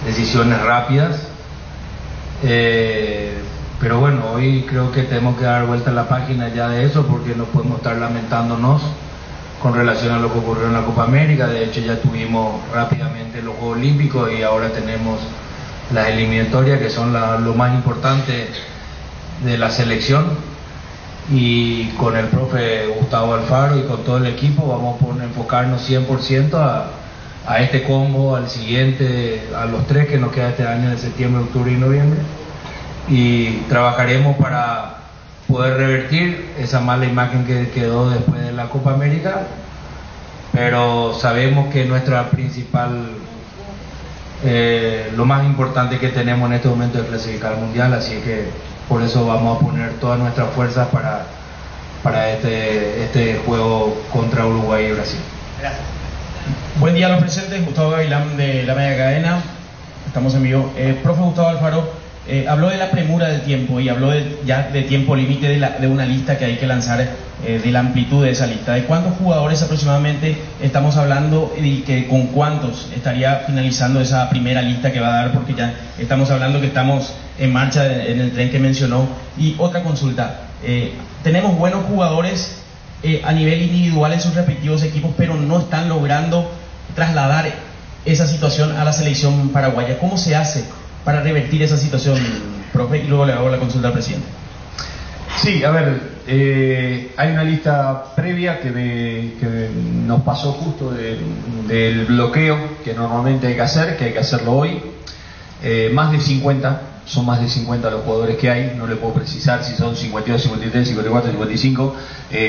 decisiones rápidas. Pero bueno, hoy creo que tenemos que dar vuelta a la página ya de eso, porque no podemos estar lamentándonos con relación a lo que ocurrió en la Copa América. De hecho, ya tuvimos rápidamente los Juegos Olímpicos y ahora tenemos las eliminatorias, que son lo más importante de la selección. Y con el profe Gustavo Alfaro y con todo el equipo vamos a enfocarnos 100% a este combo, al siguiente, a los 3 que nos queda este año de septiembre, octubre y noviembre, y trabajaremos para poder revertir esa mala imagen que quedó después de la Copa América. Pero sabemos que nuestra principal, lo más importante que tenemos en este momento es clasificar al Mundial, así que por eso vamos a poner todas nuestras fuerzas para este juego contra Uruguay y Brasil. Gracias. Buen día a los presentes, Gustavo Gavilán de la Media Cadena, estamos en vivo. Profe Gustavo Alfaro, habló de la premura del tiempo y habló ya de tiempo límite de una lista que hay que lanzar, de la amplitud de esa lista. ¿De cuántos jugadores aproximadamente estamos hablando y que con cuántos estaría finalizando esa primera lista que va a dar? Porque ya estamos hablando que estamos en marcha en el tren que mencionó. Y otra consulta, tenemos buenos jugadores a nivel individual en sus respectivos equipos, pero no están logrando trasladar esa situación a la selección paraguaya. ¿Cómo se hace para revertir esa situación, profe? Y luego le hago la consulta al presidente. Sí, a ver, hay una lista previa que nos pasó justo del bloqueo que normalmente hay que hacerlo hoy. Más de 50, son más de 50 los jugadores que hay, no le puedo precisar si son 52, 53, 54, 55.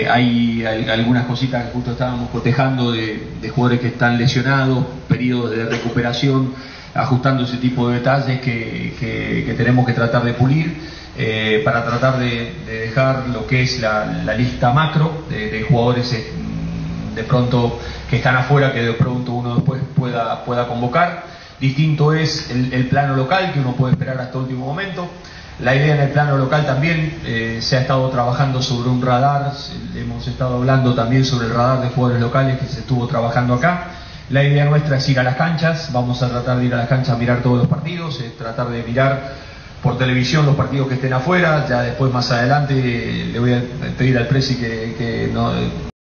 Hay algunas cositas que justo estábamos cotejando de jugadores que están lesionados, periodos de recuperación, ajustando ese tipo de detalles que tenemos que tratar de pulir. Para tratar de dejar lo que es la lista macro de jugadores de pronto que están afuera, que de pronto uno después pueda convocar. Distinto es el plano local, que uno puede esperar hasta el último momento. La idea en el plano local también, se ha estado trabajando sobre un radar, hemos estado hablando también sobre el radar de jugadores locales que se estuvo trabajando acá. La idea nuestra es ir a las canchas, vamos a tratar de ir a las canchas a mirar todos los partidos, tratar de mirar por televisión los partidos que estén afuera. Ya después, más adelante, le voy a pedir al presi que no